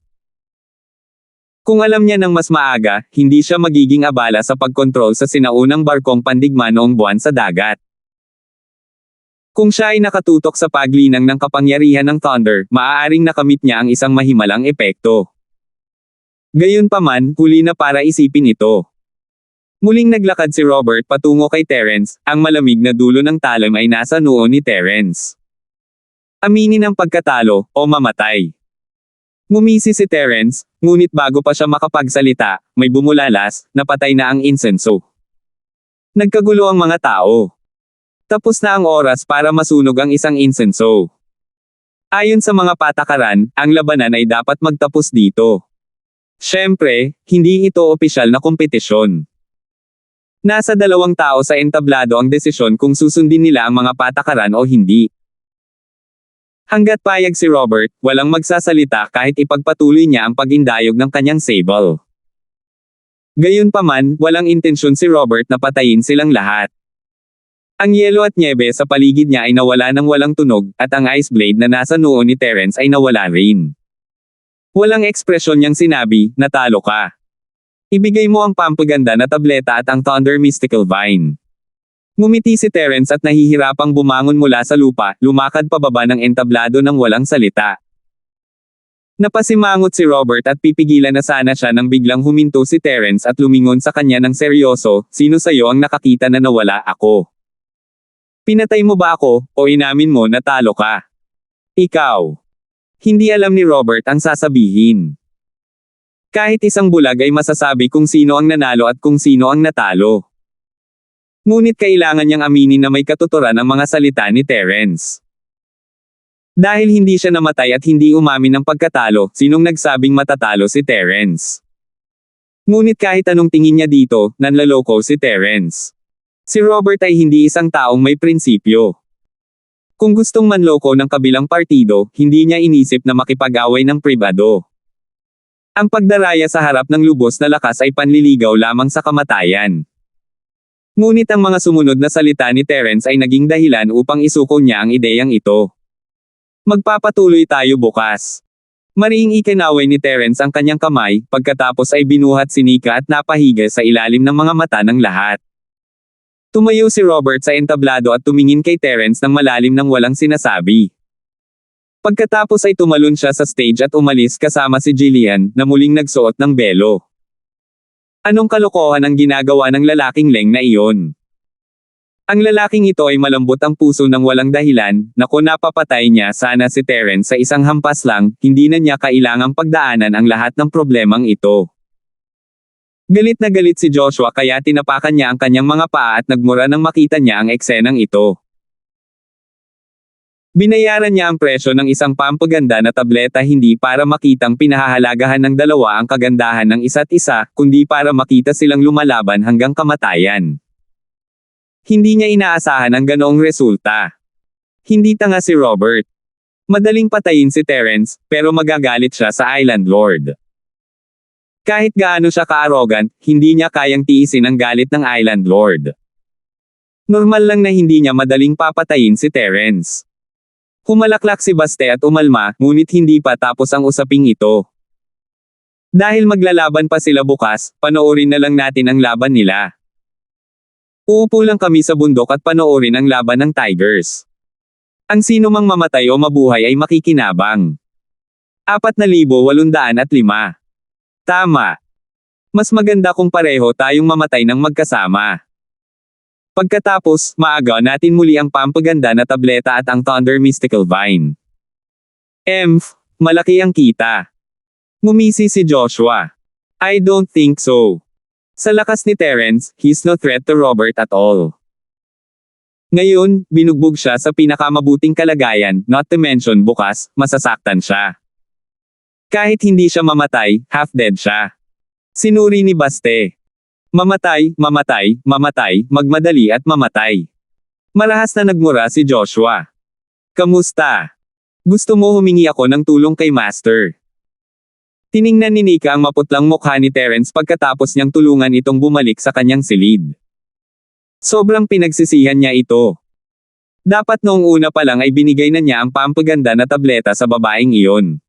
Kung alam niya ng mas maaga, hindi siya magiging abala sa pagkontrol sa sinaunang barkong pandigma noong buwan sa dagat. Kung siya ay nakatutok sa paglinang ng kapangyarihan ng Thunder, maaaring nakamit niya ang isang mahimalang epekto. Gayunpaman, huli na para isipin ito. Muling naglakad si Robert patungo kay Terence, ang malamig na dulo ng talim ay nasa noo ni Terence. Aminin ang pagkatalo, o mamatay. Ngumisi si Terence, ngunit bago pa siya makapagsalita, may bumulalas, napatay na ang insenso. Nagkagulo ang mga tao. Tapos na ang oras para masunog ang isang insenso. Ayon sa mga patakaran, ang labanan ay dapat magtapos dito. Siyempre, hindi ito opisyal na kompetisyon. Nasa dalawang tao sa entablado ang desisyon kung susundin nila ang mga patakaran o hindi. Hanggat payag si Robert, walang magsasalita kahit ipagpatuloy niya ang pag-indayog ng kanyang sable. Gayunpaman, walang intensyon si Robert na patayin silang lahat. Ang yelo at nyebe sa paligid niya ay nawala ng walang tunog, at ang ice blade na nasa noo ni Terence ay nawala rin. Walang ekspresyon niyang sinabi, "Natalo ka. Ibigay mo ang pampaganda na tableta at ang Thunder Mystical Vine." Ngumiti si Terence at nahihirapang bumangon mula sa lupa, lumakad pababa ng entablado ng walang salita. Napasimangot si Robert at pipigilan na sana siya nang biglang huminto si Terence at lumingon sa kanya ng seryoso, "Sino sa'yo ang nakakita na nawala ako? Pinatay mo ba ako, o inamin mo na talo ka?" Ikaw. Hindi alam ni Robert ang sasabihin. Kahit isang bulag ay masasabi kung sino ang nanalo at kung sino ang natalo. Ngunit kailangan niyang aminin na may katuturan ang mga salita ni Terence. Dahil hindi siya namatay at hindi umamin ng pagkatalo, sinong nagsabing matatalo si Terence? Ngunit kahit anong tingin niya dito, nanlaloko si Terence. Si Robert ay hindi isang taong may prinsipyo. Kung gustong manloko ng kabilang partido, hindi niya inisip na makipag-away ng pribado. Ang pagdaraya sa harap ng lubos na lakas ay panliligaw lamang sa kamatayan. Ngunit ang mga sumunod na salita ni Terence ay naging dahilan upang isuko niya ang ideyang ito. Magpapatuloy tayo bukas. Mariing ikinaway ni Terence ang kanyang kamay, pagkatapos ay binuhat si Nika at napahiga sa ilalim ng mga mata ng lahat. Tumayo si Robert sa entablado at tumingin kay Terence ng malalim nang walang sinasabi. Pagkatapos ay tumalon siya sa stage at umalis kasama si Jillian, na muling nagsuot ng belo. Anong kalokohan ang ginagawa ng lalaking leng na iyon? Ang lalaking ito ay malambot ang puso ng walang dahilan, na kung napapatay niya sana si Terence sa isang hampas lang, hindi na niya kailangang pagdaanan ang lahat ng problemang ito. Galit na galit si Joshua kaya tinapakan niya ang kanyang mga paa at nagmura nang makita niya ang eksenang ito. Binayaran niya ang presyo ng isang pampaganda na tableta hindi para makitang pinahahalagahan ng dalawa ang kagandahan ng isa't isa, kundi para makita silang lumalaban hanggang kamatayan. Hindi niya inaasahan ang ganoong resulta. Hindi tanga si Robert. Madaling patayin si Terence, pero magagalit siya sa Island Lord. Kahit gaano siya ka-arrogant, hindi niya kayang tiisin ang galit ng Island Lord. Normal lang na hindi niya madaling papatayin si Terence. Humalaklak si Baste at umalma, ngunit hindi pa tapos ang usaping ito. Dahil maglalaban pa sila bukas, panoorin na lang natin ang laban nila. Uupo lang kami sa bundok at panoorin ang laban ng Tigers. Ang sino mang mamatay o mabuhay ay makikinabang. 4,805. Tama. Mas maganda kung pareho tayong mamatay ng magkasama. Pagkatapos, maaga natin muli ang pampaganda na tableta at ang Thunder Mystical Vine. Malaki ang kita. Ngumisi si Joshua. I don't think so. Sa lakas ni Terence, he's no threat to Robert at all. Ngayon, binugbog siya sa pinakamabuting kalagayan, not to mention bukas, masasaktan siya. Kahit hindi siya mamatay, half-dead siya. Sinuri ni Baste. Mamatay, mamatay, mamatay, magmadali at mamatay. Marahas na nagmura si Joshua. Kamusta? Gusto mo humingi ako ng tulong kay Master? Tiningnan ni Nika ang maputlang mukha ni Terence pagkatapos niyang tulungan itong bumalik sa kanyang silid. Sobrang pinagsisihan niya ito. Dapat noong una pa lang ay binigay na niya ang pampaganda na tableta sa babaeng iyon.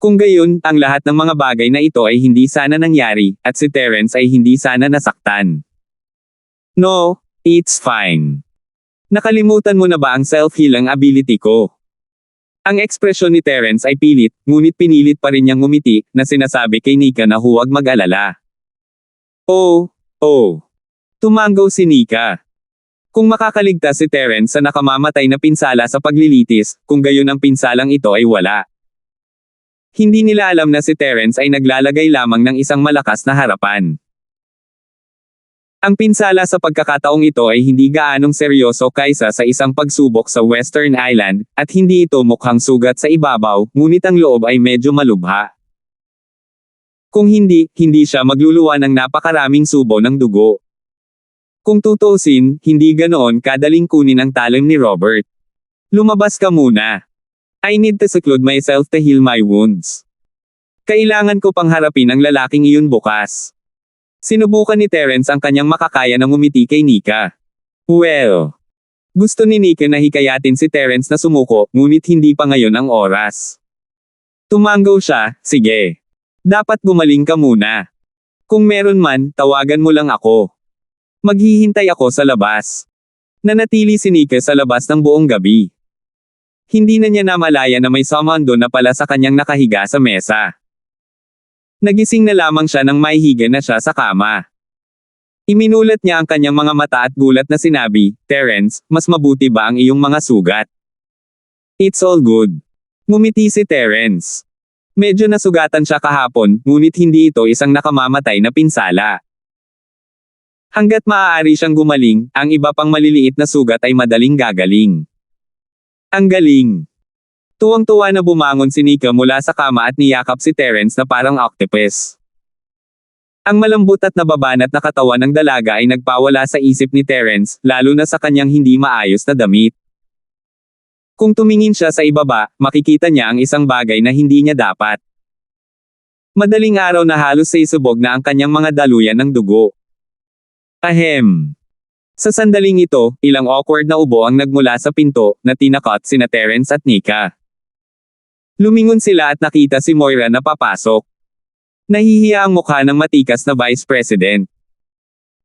Kung gayon, ang lahat ng mga bagay na ito ay hindi sana nangyari, at si Terence ay hindi sana nasaktan. No, it's fine. Nakalimutan mo na ba ang self-healing ability ko? Ang ekspresyon ni Terence ay pilit, ngunit pinilit pa rin niyang ngumiti, na sinasabi kay Nika na huwag mag-alala. Oh. Tumango si Nika. Kung makakaligtas si Terence sa nakamamatay na pinsala sa paglilitis, kung gayon ang pinsalang ito ay wala. Hindi nila alam na si Terence ay naglalagay lamang ng isang malakas na harapan. Ang pinsala sa pagkakataong ito ay hindi gaanong seryoso kaysa sa isang pagsubok sa Western Island, at hindi ito mukhang sugat sa ibabaw, ngunit ang loob ay medyo malubha. Kung hindi siya magluluwa ng napakaraming subo ng dugo. Kung tutuusin, hindi ganoon kadaling kunin ang talim ni Robert. Lumabas ka muna. I need to seclude myself to heal my wounds. Kailangan ko pang harapin ang lalaking iyon bukas. Sinubukan ni Terence ang kanyang makakaya na ngumiti kay Nika. Well, gusto ni Nika na hikayatin si Terence na sumuko, ngunit hindi pa ngayon ang oras. Tumango siya, sige. Dapat gumaling ka muna. Kung meron man, tawagan mo lang ako. Maghihintay ako sa labas. Nanatili si Nika sa labas ng buong gabi. Hindi na niya namalaya na may someone doon na pala sa kanyang nakahiga sa mesa. Nagising na lamang siya nang maihiga na siya sa kama. Iminulat niya ang kanyang mga mata at gulat na sinabi, Terence, mas mabuti ba ang iyong mga sugat? It's all good. Ngumiti si Terence. Medyo nasugatan siya kahapon, ngunit hindi ito isang nakamamatay na pinsala. Hanggat maaari siyang gumaling, ang iba pang maliliit na sugat ay madaling gagaling. Ang galing! Tuwang-tuwa na bumangon si Nika mula sa kama at niyakap si Terence na parang octopus. Ang malambot at nababanat na katawan ng dalaga ay nagpawala sa isip ni Terence, lalo na sa kanyang hindi maayos na damit. Kung tumingin siya sa ibaba, makikita niya ang isang bagay na hindi niya dapat. Madaling araw na halos sa isubog na ang kanyang mga daluyan ng dugo. Ahem. Sa sandaling ito, ilang awkward na ubo ang nagmula sa pinto, na tinakot sina Terence at Nika. Lumingon sila at nakita si Moira na papasok. Nahihiya ang mukha ng matikas na Vice President.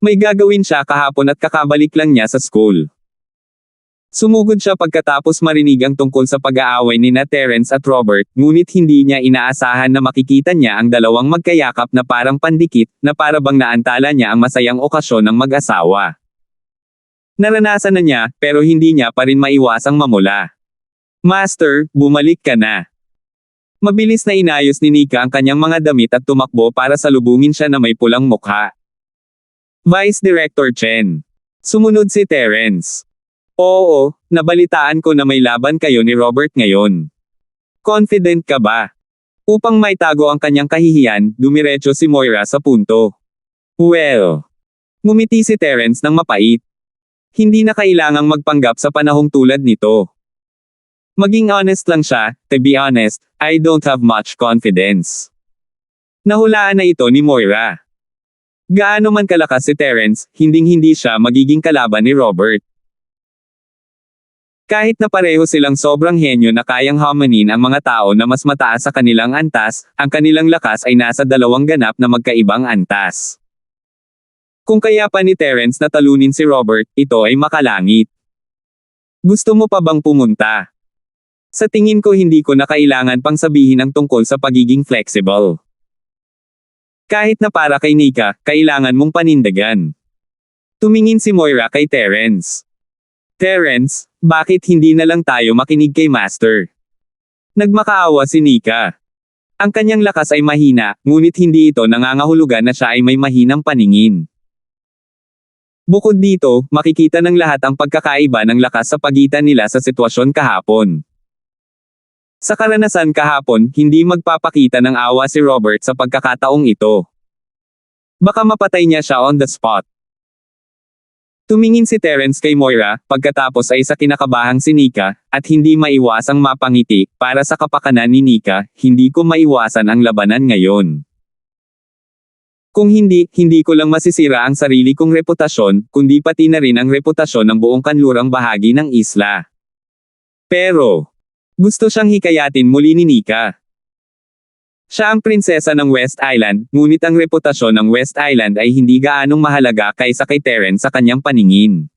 May gagawin siya kahapon at kakabalik lang niya sa school. Sumugod siya pagkatapos marinig ang tungkol sa pag-aaway ni na Terence at Robert, ngunit hindi niya inaasahan na makikita niya ang dalawang magkayakap na parang pandikit, na para bang naantala niya ang masayang okasyon ng mag-asawa. Naranasan na niya, pero hindi niya pa rin maiwasang mamula. Master, bumalik ka na. Mabilis na inayos ni Nika ang kanyang mga damit at tumakbo para salubungin siya na may pulang mukha. Vice Director Chen. Sumunod si Terence. Oo, nabalitaan ko na may laban kayo ni Robert ngayon. Confident ka ba? Upang maitago ang kanyang kahihiyan, dumiretso si Moira sa punto. Well. Ngumiti si Terence ng mapait. Hindi na kailangang magpanggap sa panahong tulad nito. Maging honest lang siya, to be honest, I don't have much confidence. Nahulaan na ito ni Moira. Gaano man kalakas si Terence, hinding-hindi siya magiging kalaban ni Robert. Kahit na pareho silang sobrang henyo na kayang hamanin ang mga tao na mas mataas sa kanilang antas, ang kanilang lakas ay nasa dalawang ganap na magkaibang antas. Kung kaya pa ni Terence na talunin si Robert, ito ay makalangit. Gusto mo pa bang pumunta? Sa tingin ko hindi ko na kailangan pang sabihin ang tungkol sa pagiging flexible. Kahit na para kay Nika, kailangan mong panindagan. Tumingin si Moira kay Terence. Terence, bakit hindi na lang tayo makinig kay Master? Nagmakaawa si Nika. Ang kanyang lakas ay mahina, ngunit hindi ito nangangahulugan na siya ay may mahinang paningin. Bukod dito, makikita ng lahat ang pagkakaiba ng lakas sa pagitan nila sa sitwasyon kahapon. Sa karanasan kahapon, hindi magpapakita ng awa si Robert sa pagkakataong ito. Baka mapatay niya siya on the spot. Tumingin si Terence kay Moira, pagkatapos ay sa kinakabahang si Nika, at hindi maiwasang mapangiti, para sa kapakanan ni Nika, hindi ko maiwasan ang labanan ngayon. Kung hindi ko lang masisira ang sarili kong reputasyon, kundi pati na rin ang reputasyon ng buong kanlurang bahagi ng isla. Pero, gusto siyang hikayatin muli ni Nika. Siya ang prinsesa ng West Island, ngunit ang reputasyon ng West Island ay hindi gaanong mahalaga kaysa kay Terence sa kanyang paningin.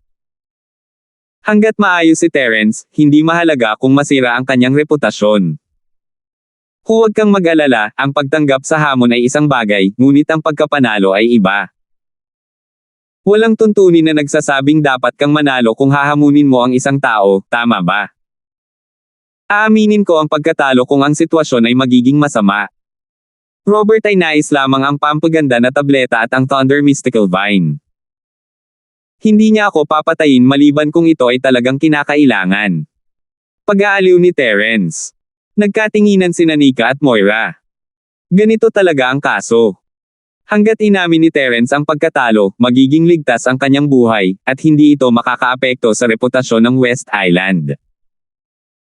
Hanggat maayos si Terence, hindi mahalaga kung masira ang kanyang reputasyon. Huwag kang mag-alala, ang pagtanggap sa hamon ay isang bagay, ngunit ang pagkapanalo ay iba. Walang tuntunin na nagsasabing dapat kang manalo kung hahamunin mo ang isang tao, tama ba? Aaminin ko ang pagkatalo kung ang sitwasyon ay magiging masama. Robert ay nais lamang ang pampaganda na tableta at ang Thunder Mystical Vine. Hindi niya ako papatayin maliban kung ito ay talagang kinakailangan. Pag-aaliw ni Terence. Nagkatinginan sina Nika at Moira. Ganito talaga ang kaso. Hanggat inamin ni Terence ang pagkatalo, magiging ligtas ang kanyang buhay, at hindi ito makakaapekto sa reputasyon ng West Island.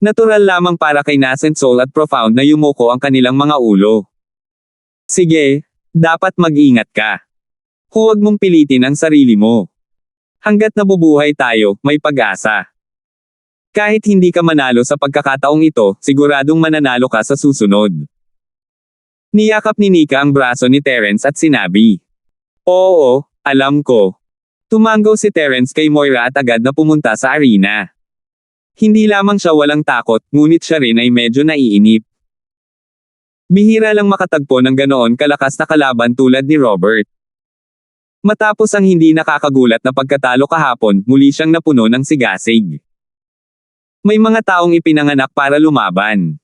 Natural lamang para kay Nascent Soul at Profound na yumuko ang kanilang mga ulo. Sige, dapat mag-ingat ka. Huwag mong pilitin ang sarili mo. Hanggat nabubuhay tayo, may pag-asa. Kahit hindi ka manalo sa pagkakataong ito, siguradong mananalo ka sa susunod. Niyakap ni Nika ang braso ni Terence at sinabi. Oo, alam ko. Tumango si Terence kay Moira at agad na pumunta sa arena. Hindi lamang siya walang takot, ngunit siya rin ay medyo naiinip. Bihira lang makatagpo ng ganoon kalakas na kalaban tulad ni Robert. Matapos ang hindi nakakagulat na pagkatalo kahapon, muli siyang napuno ng sigasig. May mga taong ipinanganak para lumaban.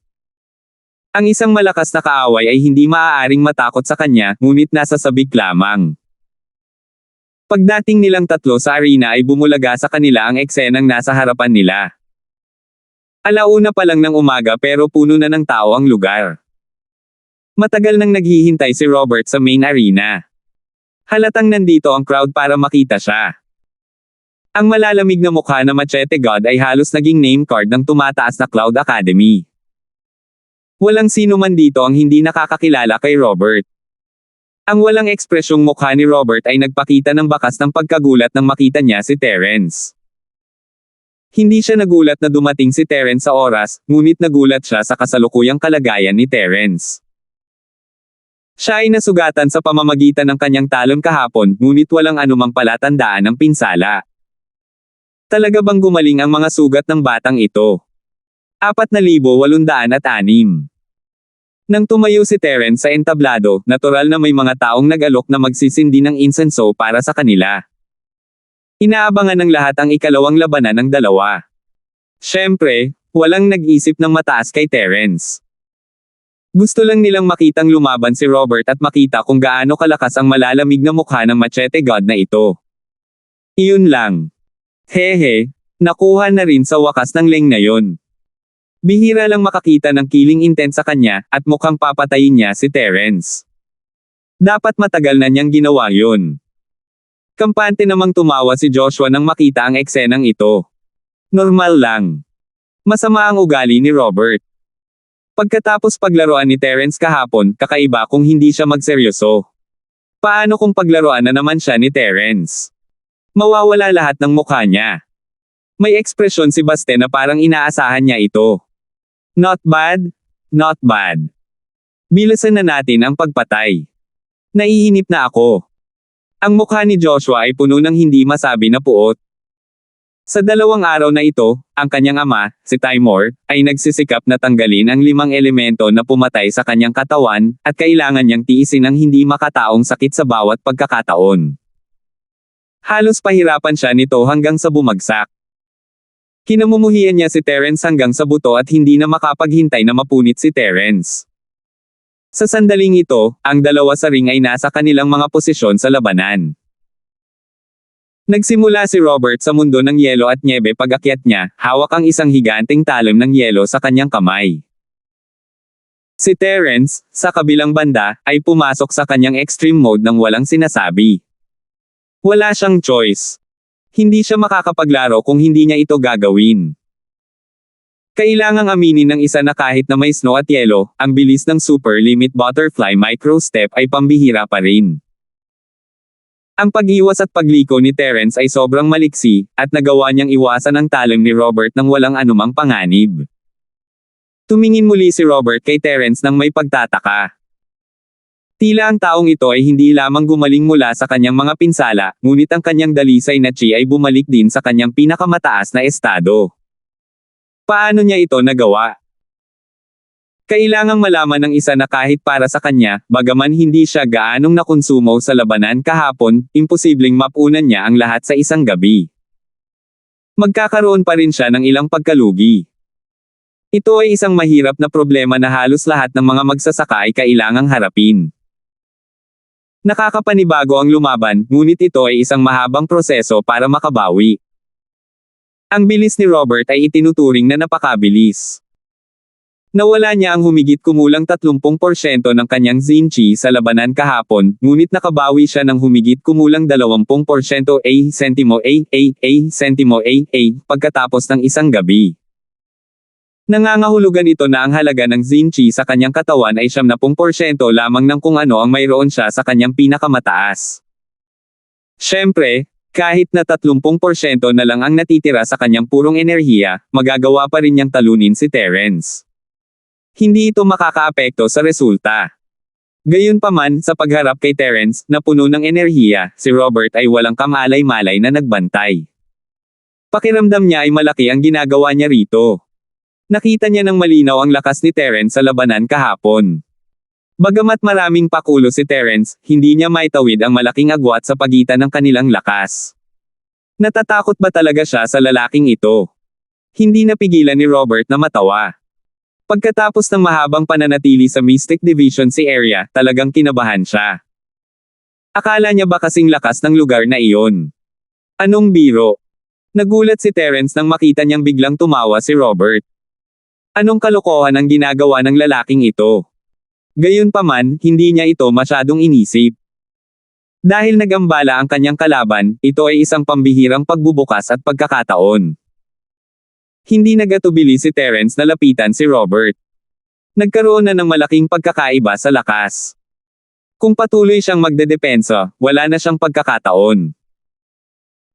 Ang isang malakas na kaaway ay hindi maaaring matakot sa kanya, ngunit nasa sabik lamang. Pagdating nilang tatlo sa arena ay bumulaga sa kanila ang eksenang nasa harapan nila. Alauna pa lang ng umaga pero puno na ng tao ang lugar. Matagal nang naghihintay si Robert sa main arena. Halatang nandito ang crowd para makita siya. Ang malalamig na mukha na Machete God ay halos naging name card ng tumataas na Cloud Academy. Walang sino man dito ang hindi nakakakilala kay Robert. Ang walang ekspresyong mukha ni Robert ay nagpakita ng bakas ng pagkagulat nang makita niya si Terence. Hindi siya nagulat na dumating si Terence sa oras, ngunit nagulat siya sa kasalukuyang kalagayan ni Terence. Siya ay nasugatan sa pamamagitan ng kanyang talon kahapon, ngunit walang anumang palatandaan ng pinsala. Talaga bang gumaling ang mga sugat ng batang ito? 4,806. Nang tumayo si Terence sa entablado, natural na may mga taong nag-alok na magsisindi ng insenso para sa kanila. Inaabangan ng lahat ang ikalawang labanan ng dalawa. Siyempre, walang nag-isip ng mataas kay Terence. Gusto lang nilang makitang lumaban si Robert at makita kung gaano kalakas ang malalamig na mukha ng Machete God na ito. Iyon lang. Hehe, nakuha na rin sa wakas ng leng na yon. Bihira lang makakita ng killing intent sa kanya, at mukhang papatayin niya si Terence. Dapat matagal na niyang ginawa yun. Kampante namang tumawa si Joshua nang makita ang eksenang ito. Normal lang. Masama ang ugali ni Robert. Pagkatapos paglaruan ni Terence kahapon, kakaiba kung hindi siya magseryoso. Paano kung paglaruan na naman siya ni Terence? Mawawala lahat ng mukha niya. May ekspresyon si Baste na parang inaasahan niya ito. Not bad? Not bad. Bilisan na natin ang pagpatay. Naiinip na ako. Ang mukha ni Joshua ay puno ng hindi masabi na puot. Sa 2 araw na ito, ang kanyang ama, si Timor, ay nagsisikap na tanggalin ang 5 elemento na pumatay sa kanyang katawan, at kailangan niyang tiisin ang hindi makataong sakit sa bawat pagkakataon. Halos pahirapan siya nito hanggang sa bumagsak. Kinamumuhian niya si Terence hanggang sa buto at hindi na makapaghintay na mapunit si Terence. Sa sandaling ito, ang 2 sa ring ay nasa kanilang mga posisyon sa labanan. Nagsimula si Robert sa mundo ng yelo at nyebe pag-akyat niya, hawak ang isang higanteng talim ng yelo sa kanyang kamay. Si Terence, sa kabilang banda, ay pumasok sa kanyang extreme mode nang walang sinasabi. Wala siyang choice. Hindi siya makakapaglaro kung hindi niya ito gagawin. Kailangang aminin ng isa na kahit na may snow at yelo, ang bilis ng Super Limit Butterfly Micro Step ay pambihira pa rin. Ang pag-iwas at pagliko ni Terence ay sobrang maliksi, at nagawa niyang iwasan ang talim ni Robert nang walang anumang panganib. Tumingin muli si Robert kay Terence nang may pagtataka. Tila ang taong ito ay hindi lamang gumaling mula sa kanyang mga pinsala, ngunit ang kanyang dalisay na chi ay bumalik din sa kanyang pinakamataas na estado. Paano niya ito nagawa? Kailangang malaman ng isa na kahit para sa kanya, bagaman hindi siya gaanong nakonsumo sa labanan kahapon, imposibleng mapunan niya ang lahat sa isang gabi. Magkakaroon pa rin siya ng ilang pagkalugi. Ito ay isang mahirap na problema na halos lahat ng mga magsasaka ay kailangang harapin. Nakakapanibago ang lumaban, ngunit ito ay isang mahabang proseso para makabawi. Ang bilis ni Robert ay itinuturing na napakabilis. Nawala niya ang humigit kumulang 30% ng kanyang Zen Chi sa labanan kahapon, ngunit nakabawi siya ng humigit kumulang 20% sentimo pagkatapos ng isang gabi. Nangangahulugan ito na ang halaga ng Zen Chi sa kanyang katawan ay 70% lamang ng kung ano ang mayroon siya sa kanyang pinakamataas. Siyempre, kahit na 30% na lang ang natitira sa kanyang purong enerhiya, magagawa pa rin niyang talunin si Terence. Hindi ito makakaapekto sa resulta. Gayunpaman, sa pagharap kay Terence, na puno ng enerhiya, si Robert ay walang kamalay-malay na nagbantay. Pakiramdam niya ay malaki ang ginagawa niya rito. Nakita niya ng malinaw ang lakas ni Terence sa labanan kahapon. Bagamat maraming pakulo si Terence, hindi niya maitawid ang malaking agwat sa pagitan ng kanilang lakas. Natatakot ba talaga siya sa lalaking ito? Hindi napigilan ni Robert na matawa. Pagkatapos ng mahabang pananatili sa Mystic Deficiency Area, talagang kinabahan siya. Akala niya ba kasing lakas ng lugar na iyon? Anong biro? Nagulat si Terence nang makita niyang biglang tumawa si Robert. Anong kalokohan ang ginagawa ng lalaking ito? Gayunpaman, hindi niya ito masyadong inisip. Dahil nagambala ang kanyang kalaban, ito ay isang pambihirang pagbubukas at pagkakataon. Hindi nagatubili si Terence na lapitan si Robert. Nagkaroon na ng malaking pagkakaiba sa lakas. Kung patuloy siyang magdedepensa, wala na siyang pagkakataon.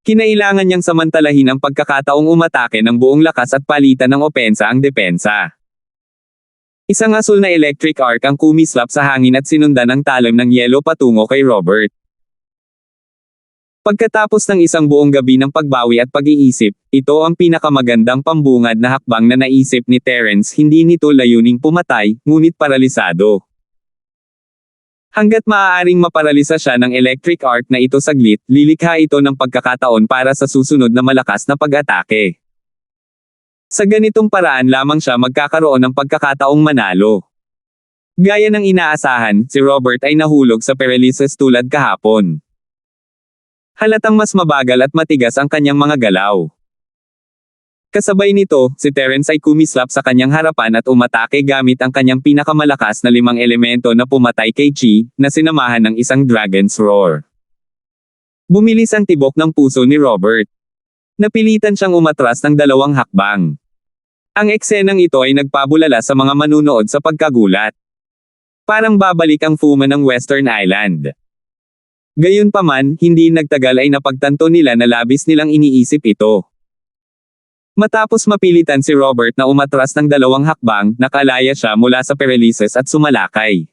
Kinailangan niyang samantalahin ang pagkakataong umatake ng buong lakas at palitan ng opensa ang depensa. Isang asul na electric arc ang kumislap sa hangin at sinundan ng talim ng yelo patungo kay Robert. Pagkatapos ng isang buong gabi ng pagbawi at pag-iisip, ito ang pinakamagandang pambungad na hakbang na naisip ni Terence. Hindi nito layuning pumatay, ngunit paralisado. Hanggat maaaring maparalisa siya ng electric arc na ito saglit, lilikha ito ng pagkakataon para sa susunod na malakas na pag-atake. Sa ganitong paraan lamang siya magkakaroon ng pagkakataong manalo. Gaya ng inaasahan, si Robert ay nahulog sa paralysis tulad kahapon. Halatang mas mabagal at matigas ang kanyang mga galaw. Kasabay nito, si Terence ay kumislap sa kanyang harapan at umatake gamit ang kanyang pinakamalakas na 5 elemento na pumatay kay Chi, na sinamahan ng isang Dragon's Roar. Bumilis ang tibok ng puso ni Robert. Napilitan siyang umatras ng 2 hakbang. Ang eksenang ito ay nagpabulala sa mga manunood sa pagkagulat. Parang babalik ang Fuma ng Western Island. Gayunpaman, hindi nagtagal ay napagtanto nila na labis nilang iniisip ito. Matapos mapilitan si Robert na umatras ng 2 hakbang, nakalaya siya mula sa paralysis at sumalakay.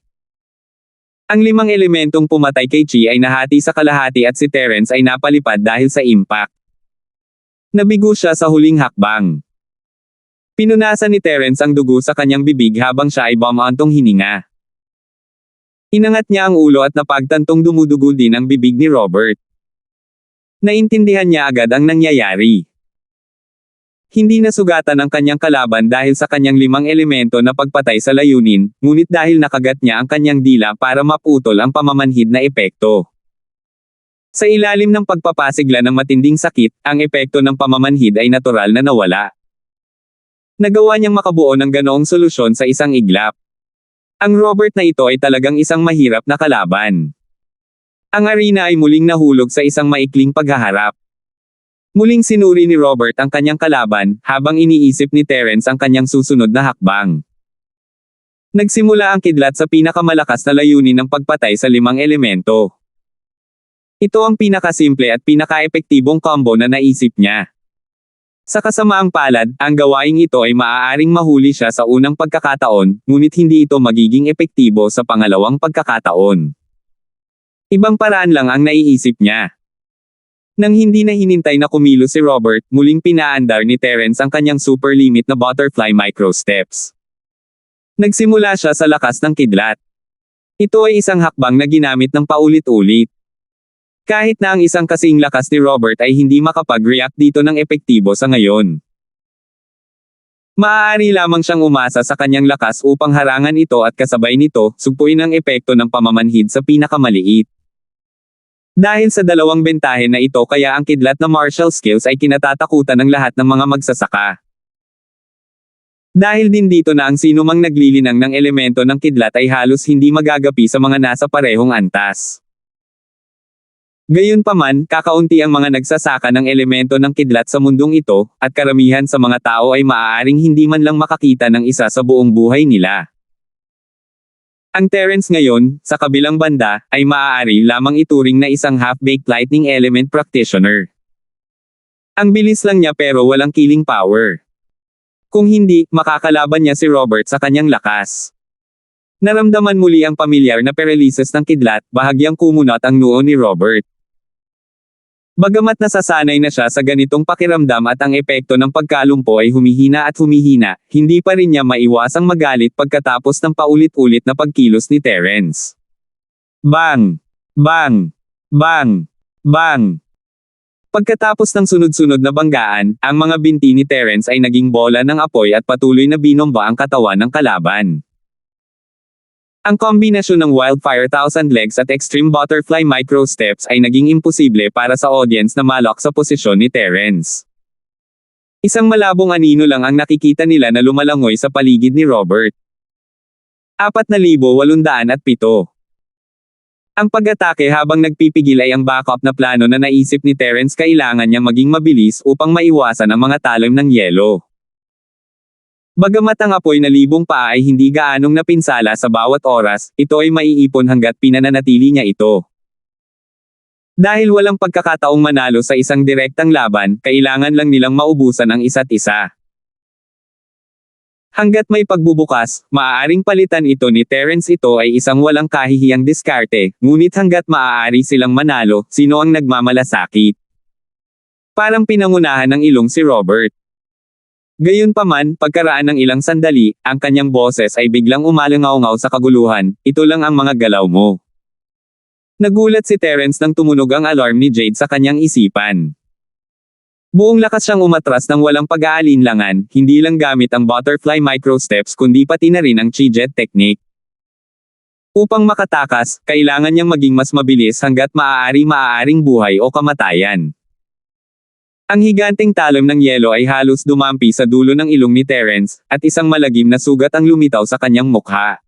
Ang 5 elementong pumatay kay Chi ay nahati sa kalahati at si Terence ay napalipad dahil sa impact. Nabigo siya sa huling hakbang. Pinunasan ni Terence ang dugo sa kanyang bibig habang siya ay bumantong hininga. Inangat niya ang ulo at napagtantong dumudugo din ang bibig ni Robert. Naintindihan niya agad ang nangyayari. Hindi nasugatan ang kanyang kalaban dahil sa kanyang 5 elemento na pagpatay sa layunin, ngunit dahil nakagat niya ang kanyang dila para maputol ang pamamanhid na epekto. Sa ilalim ng pagpapasigla ng matinding sakit, ang epekto ng pamamanhid ay natural na nawala. Nagawa niyang makabuo ng ganoong solusyon sa isang iglap. Ang Robert na ito ay talagang isang mahirap na kalaban. Ang arena ay muling nahulog sa isang maikling paghaharap. Muling sinuri ni Robert ang kanyang kalaban, habang iniisip ni Terence ang kanyang susunod na hakbang. Nagsimula ang kidlat sa pinakamalakas na layunin ng pagpatay sa 5 elemento. Ito ang pinakasimple at pinakaepektibong combo na naisip niya. Sa kasamaang palad, ang gawaing ito ay maaaring mahuli siya sa unang pagkakataon, ngunit hindi ito magiging epektibo sa pangalawang pagkakataon. Ibang paraan lang ang naiisip niya. Nang hindi na hinintay na kumilos si Robert, muling pinaandar ni Terence ang kanyang super limit na butterfly micro steps. Nagsimula siya sa lakas ng kidlat. Ito ay isang hakbang na ginamit ng paulit-ulit. Kahit na ang isang kasing lakas ni Robert ay hindi makapag-react dito ng epektibo sa ngayon. Maaari lamang siyang umasa sa kanyang lakas upang harangan ito at kasabay nito, sugpuin ang epekto ng pamamanhid sa pinakamaliit. Dahil sa 2 bentahe na ito kaya ang kidlat na martial skills ay kinatatakutan ng lahat ng mga magsasaka. Dahil din dito na ang sinumang naglilinang ng elemento ng kidlat ay halos hindi magagapi sa mga nasa parehong antas. Gayunpaman, kakaunti ang mga nagsasaka ng elemento ng kidlat sa mundong ito, at karamihan sa mga tao ay maaaring hindi man lang makakita ng isa sa buong buhay nila. Ang Terence ngayon, sa kabilang banda, ay maaari lamang ituring na isang half-baked lightning element practitioner. Ang bilis lang niya pero walang killing power. Kung hindi, makakalaban niya si Robert sa kanyang lakas. Naramdaman muli ang pamilyar na paralysis ng kidlat, bahagyang kumunat ang noo ni Robert. Bagamat nasasanay na siya sa ganitong pakiramdam at ang epekto ng pagkalumpo ay humihina at humihina, hindi pa rin niya maiwasang magalit pagkatapos ng paulit-ulit na pagkilos ni Terence. Bang! Bang! Bang! Bang! Pagkatapos ng sunod-sunod na banggaan, ang mga binti ni Terence ay naging bola ng apoy at patuloy na binomba ang katawan ng kalaban. Ang kombinasyon ng Wildfire Thousand Legs at Extreme Butterfly Micro Steps ay naging imposible para sa audience na malok sa posisyon ni Terence. Isang malabong anino lang ang nakikita nila na lumalangoy sa paligid ni Robert. 4,807. Ang pag-atake habang nagpipigil ay ang backup na plano na naisip ni Terence kailangan niyang maging mabilis upang maiwasan ang mga talim ng yelo. Bagamat ang apoy na 1,000 paa ay hindi gaanong napinsala sa bawat oras, ito ay maiipon hanggat pinananatili niya ito. Dahil walang pagkakataong manalo sa isang direktang laban, kailangan lang nilang maubusan ang isa't isa. Hanggat may pagbubukas, maaaring palitan ito ni Terence. Ito ay isang walang kahihiyang diskarte, ngunit hanggat maaari silang manalo, sino ang nagmamalasakit? Parang pinangunahan ng ilong si Robert. Gayunpaman, pagkaraan ng ilang sandali, ang kanyang boses ay biglang umalingaw-ngaw sa kaguluhan, ito lang ang mga galaw mo. Nagulat si Terence nang tumunog ang alarm ni Jade sa kanyang isipan. Buong lakas siyang umatras ng walang pag-aalinlangan, hindi lang gamit ang butterfly micro steps kundi pati na rin ang chi jet technique. Upang makatakas, kailangan niyang maging mas mabilis hanggat maaaring buhay o kamatayan. Ang higanteng talon ng yelo ay halos dumampi sa dulo ng ilong ni Terence, at isang malagim na sugat ang lumitaw sa kanyang mukha.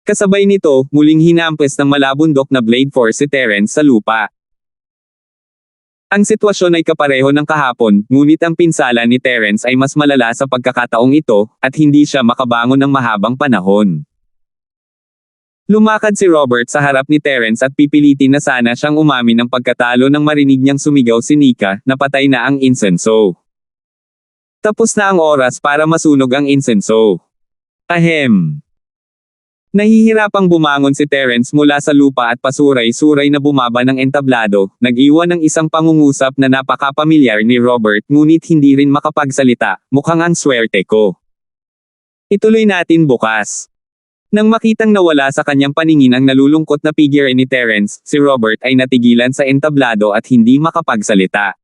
Kasabay nito, muling hinampes ng malabundok na blade force si Terence sa lupa. Ang sitwasyon ay kapareho ng kahapon, ngunit ang pinsala ni Terence ay mas malala sa pagkakataong ito, at hindi siya makabangon ng mahabang panahon. Lumakad si Robert sa harap ni Terence at pipilitin na sana siyang umamin ng pagkatalo nang marinig niyang sumigaw si Nika, na patay na ang insenso. Tapos na ang oras para masunog ang insenso. Ahem. Nahihirapang bumangon si Terence mula sa lupa at pasuray-suray na bumaba ng entablado, nag-iwan ng isang pangungusap na napakapamilyar ni Robert ngunit hindi rin makapagsalita, mukhang ang swerte ko. Ituloy natin bukas. Nang makitang nawala sa kanyang paningin ang nalulungkot na figure ni Terence, si Robert ay natigilan sa entablado at hindi makapagsalita.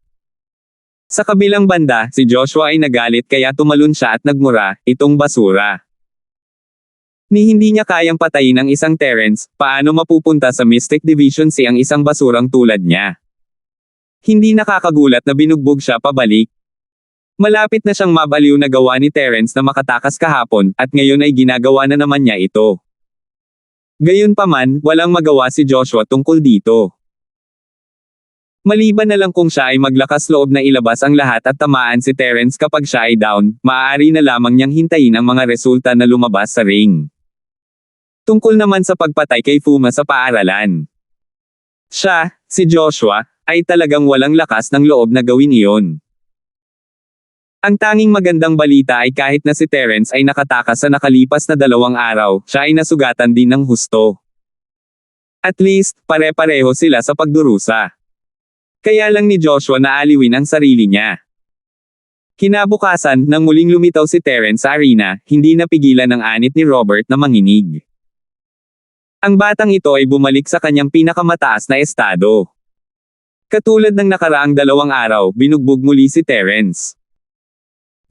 Sa kabilang banda, si Joshua ay nagalit kaya tumalon siya at nagmura, "Itong basura. Ni hindi niya kayang patayin ang isang Terence, paano mapupunta sa Mystic Division C ang isang basurang tulad niya?" Hindi nakakagulat na binugbog siya pabalik. Malapit na siyang mabaliw na gawa ni Terence na makatakas kahapon, at ngayon ay ginagawa na naman niya ito. Gayunpaman, walang magawa si Joshua tungkol dito. Maliban na lang kung siya ay maglakas loob na ilabas ang lahat at tamaan si Terence kapag siya ay down, maaari na lamang niyang hintayin ang mga resulta na lumabas sa ring. Tungkol naman sa pagpatay kay Fuma sa paaralan. Siya, si Joshua, ay talagang walang lakas ng loob na gawin iyon. Ang tanging magandang balita ay kahit na si Terence ay nakatakas sa nakalipas na 2 araw, siya ay nasugatan din ng husto. At least, pare-pareho sila sa pagdurusa. Kaya lang ni Joshua naaliwin ang sarili niya. Kinabukasan, nang muling lumitaw si Terence sa arena, hindi napigilan ng anit ni Robert na manginig. Ang batang ito ay bumalik sa kanyang pinakamataas na estado. Katulad ng nakaraang 2 araw, binugbog muli si Terence.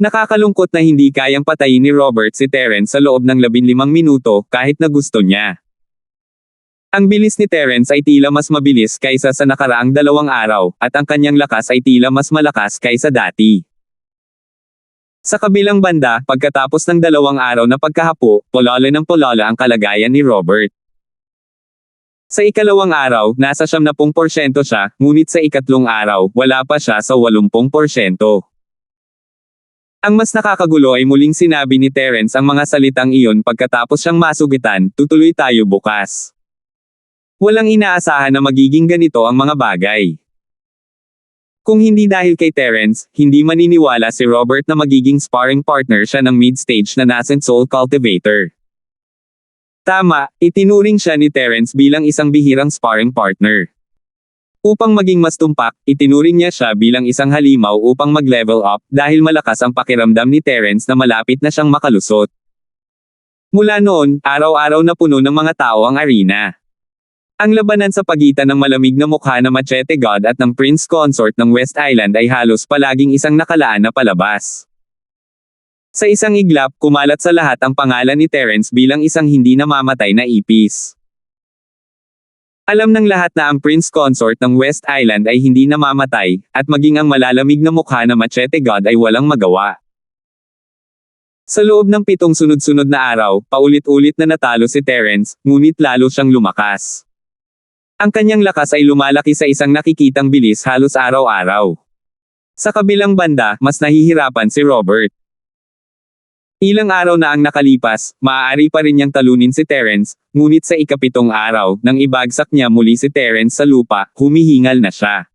Nakakalungkot na hindi kayang patayin ni Robert si Terence sa loob ng 15 minuto, kahit na gusto niya. Ang bilis ni Terence ay tila mas mabilis kaysa sa nakaraang 2 araw, at ang kanyang lakas ay tila mas malakas kaysa dati. Sa kabilang banda, pagkatapos ng 2 araw na pagkahapo, pololo ng pololo ang kalagayan ni Robert. Sa ikalawang araw, nasa 70% siya, ngunit sa ikatlong araw, wala pa siya sa 80%. Ang mas nakakagulo ay muling sinabi ni Terence ang mga salitang iyon pagkatapos siyang masugitan, "Tutuloy tayo bukas." Walang inaasahan na magiging ganito ang mga bagay. Kung hindi dahil kay Terence, hindi maniniwala si Robert na magiging sparring partner siya ng mid-stage na Nascent Soul Cultivator. Tama, itinuring siya ni Terence bilang isang bihirang sparring partner. Upang maging mas tumpak, itinuring niya siya bilang isang halimaw upang mag-level up dahil malakas ang pakiramdam ni Terence na malapit na siyang makalusot. Mula noon, araw-araw na puno ng mga tao ang arena. Ang labanan sa pagitan ng malamig na mukha na Machete God at ng Prince Consort ng West Island ay halos palaging isang nakalaan na palabas. Sa isang iglap, kumalat sa lahat ang pangalan ni Terence bilang isang hindi namamatay na ipis. Alam ng lahat na ang Prince Consort ng West Island ay hindi namamatay, at maging ang malalamig na mukha na Machete God ay walang magawa. Sa loob ng 7 sunod-sunod na araw, paulit-ulit na natalo si Terence, ngunit lalo siyang lumakas. Ang kanyang lakas ay lumalaki sa isang nakikitang bilis halos araw-araw. Sa kabilang banda, mas nahihirapan si Robert. Ilang araw na ang nakalipas, maaari pa rin niyang talunin si Terence, ngunit sa ika-7 araw, nang ibagsak niya muli si Terence sa lupa, humihingal na siya.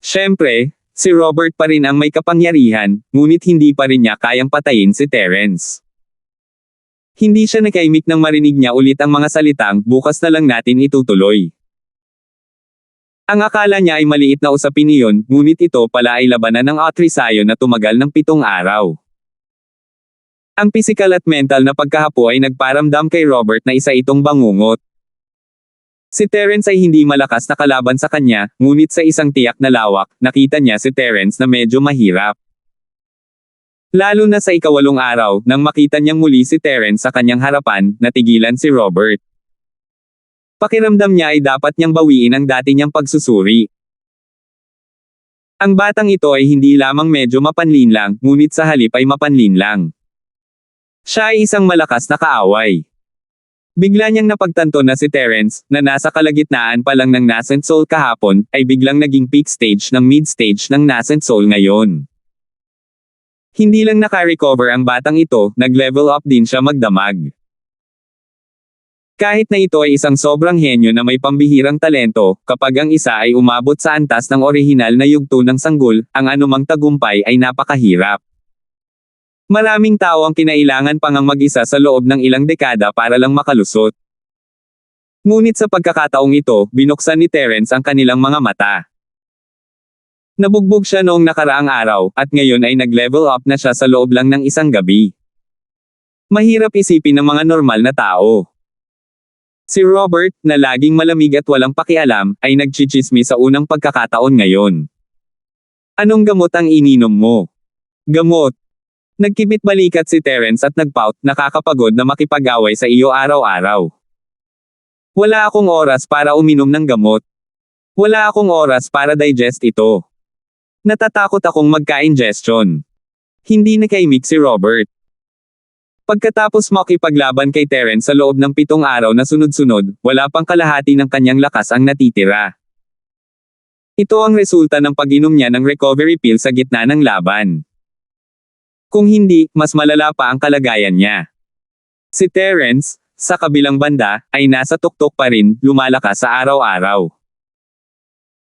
Siyempre, si Robert pa rin ang may kapangyarihan, ngunit hindi pa rin niya kayang patayin si Terence. Hindi siya nakaimik nang marinig niya ulit ang mga salitang, "Bukas na lang natin itutuloy." Ang akala niya ay maliit na usapin iyon, ngunit ito pala ay labanan ng Atrisayo na tumagal ng 7 araw. Ang pisikal at mental na pagkahapo ay nagparamdam kay Robert na isa itong bangungot. Si Terence ay hindi malakas na kalaban sa kanya, ngunit sa isang tiyak na lawak, nakita niya si Terence na medyo mahirap. Lalo na sa ika-8 araw, nang makita niyang muli si Terence sa kanyang harapan, natigilan si Robert. Pakiramdam niya ay dapat niyang bawiin ang dati niyang pagsusuri. Ang batang ito ay hindi lamang medyo mapanlinlang, ngunit sa halip ay mapanlinlang. Siya ay isang malakas na kaaway. Bigla niyang napagtanto na si Terence, na nasa kalagitnaan pa lang ng Nascent Soul kahapon, ay biglang naging peak stage ng mid-stage ng Nascent Soul ngayon. Hindi lang naka-recover ang batang ito, nag-level up din siya magdamag. Kahit na ito ay isang sobrang henyo na may pambihirang talento, kapag ang isa ay umabot sa antas ng orihinal na yugto ng sanggol, ang anumang tagumpay ay napakahirap. Maraming tao ang kinailangan pang ang mag-isa sa loob ng ilang dekada para lang makalusot. Ngunit sa pagkakataong ito, binuksan ni Terence ang kanilang mga mata. Nabugbog siya noong nakaraang araw, at ngayon ay nag-level up na siya sa loob lang ng isang gabi. Mahirap isipin ng mga normal na tao. Si Robert, na laging malamig at walang pakialam, ay nagchichismi sa unang pagkakataon ngayon. Anong gamot ang ininom mo? Gamot. Nagkibit balikat si Terence at nagpout, nakakapagod na makipag-away sa iyo araw-araw. Wala akong oras para uminom ng gamot. Wala akong oras para digest ito. Natatakot akong magka-ingestion. Hindi nakaimik si Robert. Pagkatapos makipaglaban kay Terence sa loob ng 7 araw na sunod-sunod, wala pang kalahati ng kanyang lakas ang natitira. Ito ang resulta ng pag-inom niya ng recovery pill sa gitna ng laban. Kung hindi, mas malala pa ang kalagayan niya. Si Terence, sa kabilang banda, ay nasa tuktok pa rin, lumalakas sa araw-araw.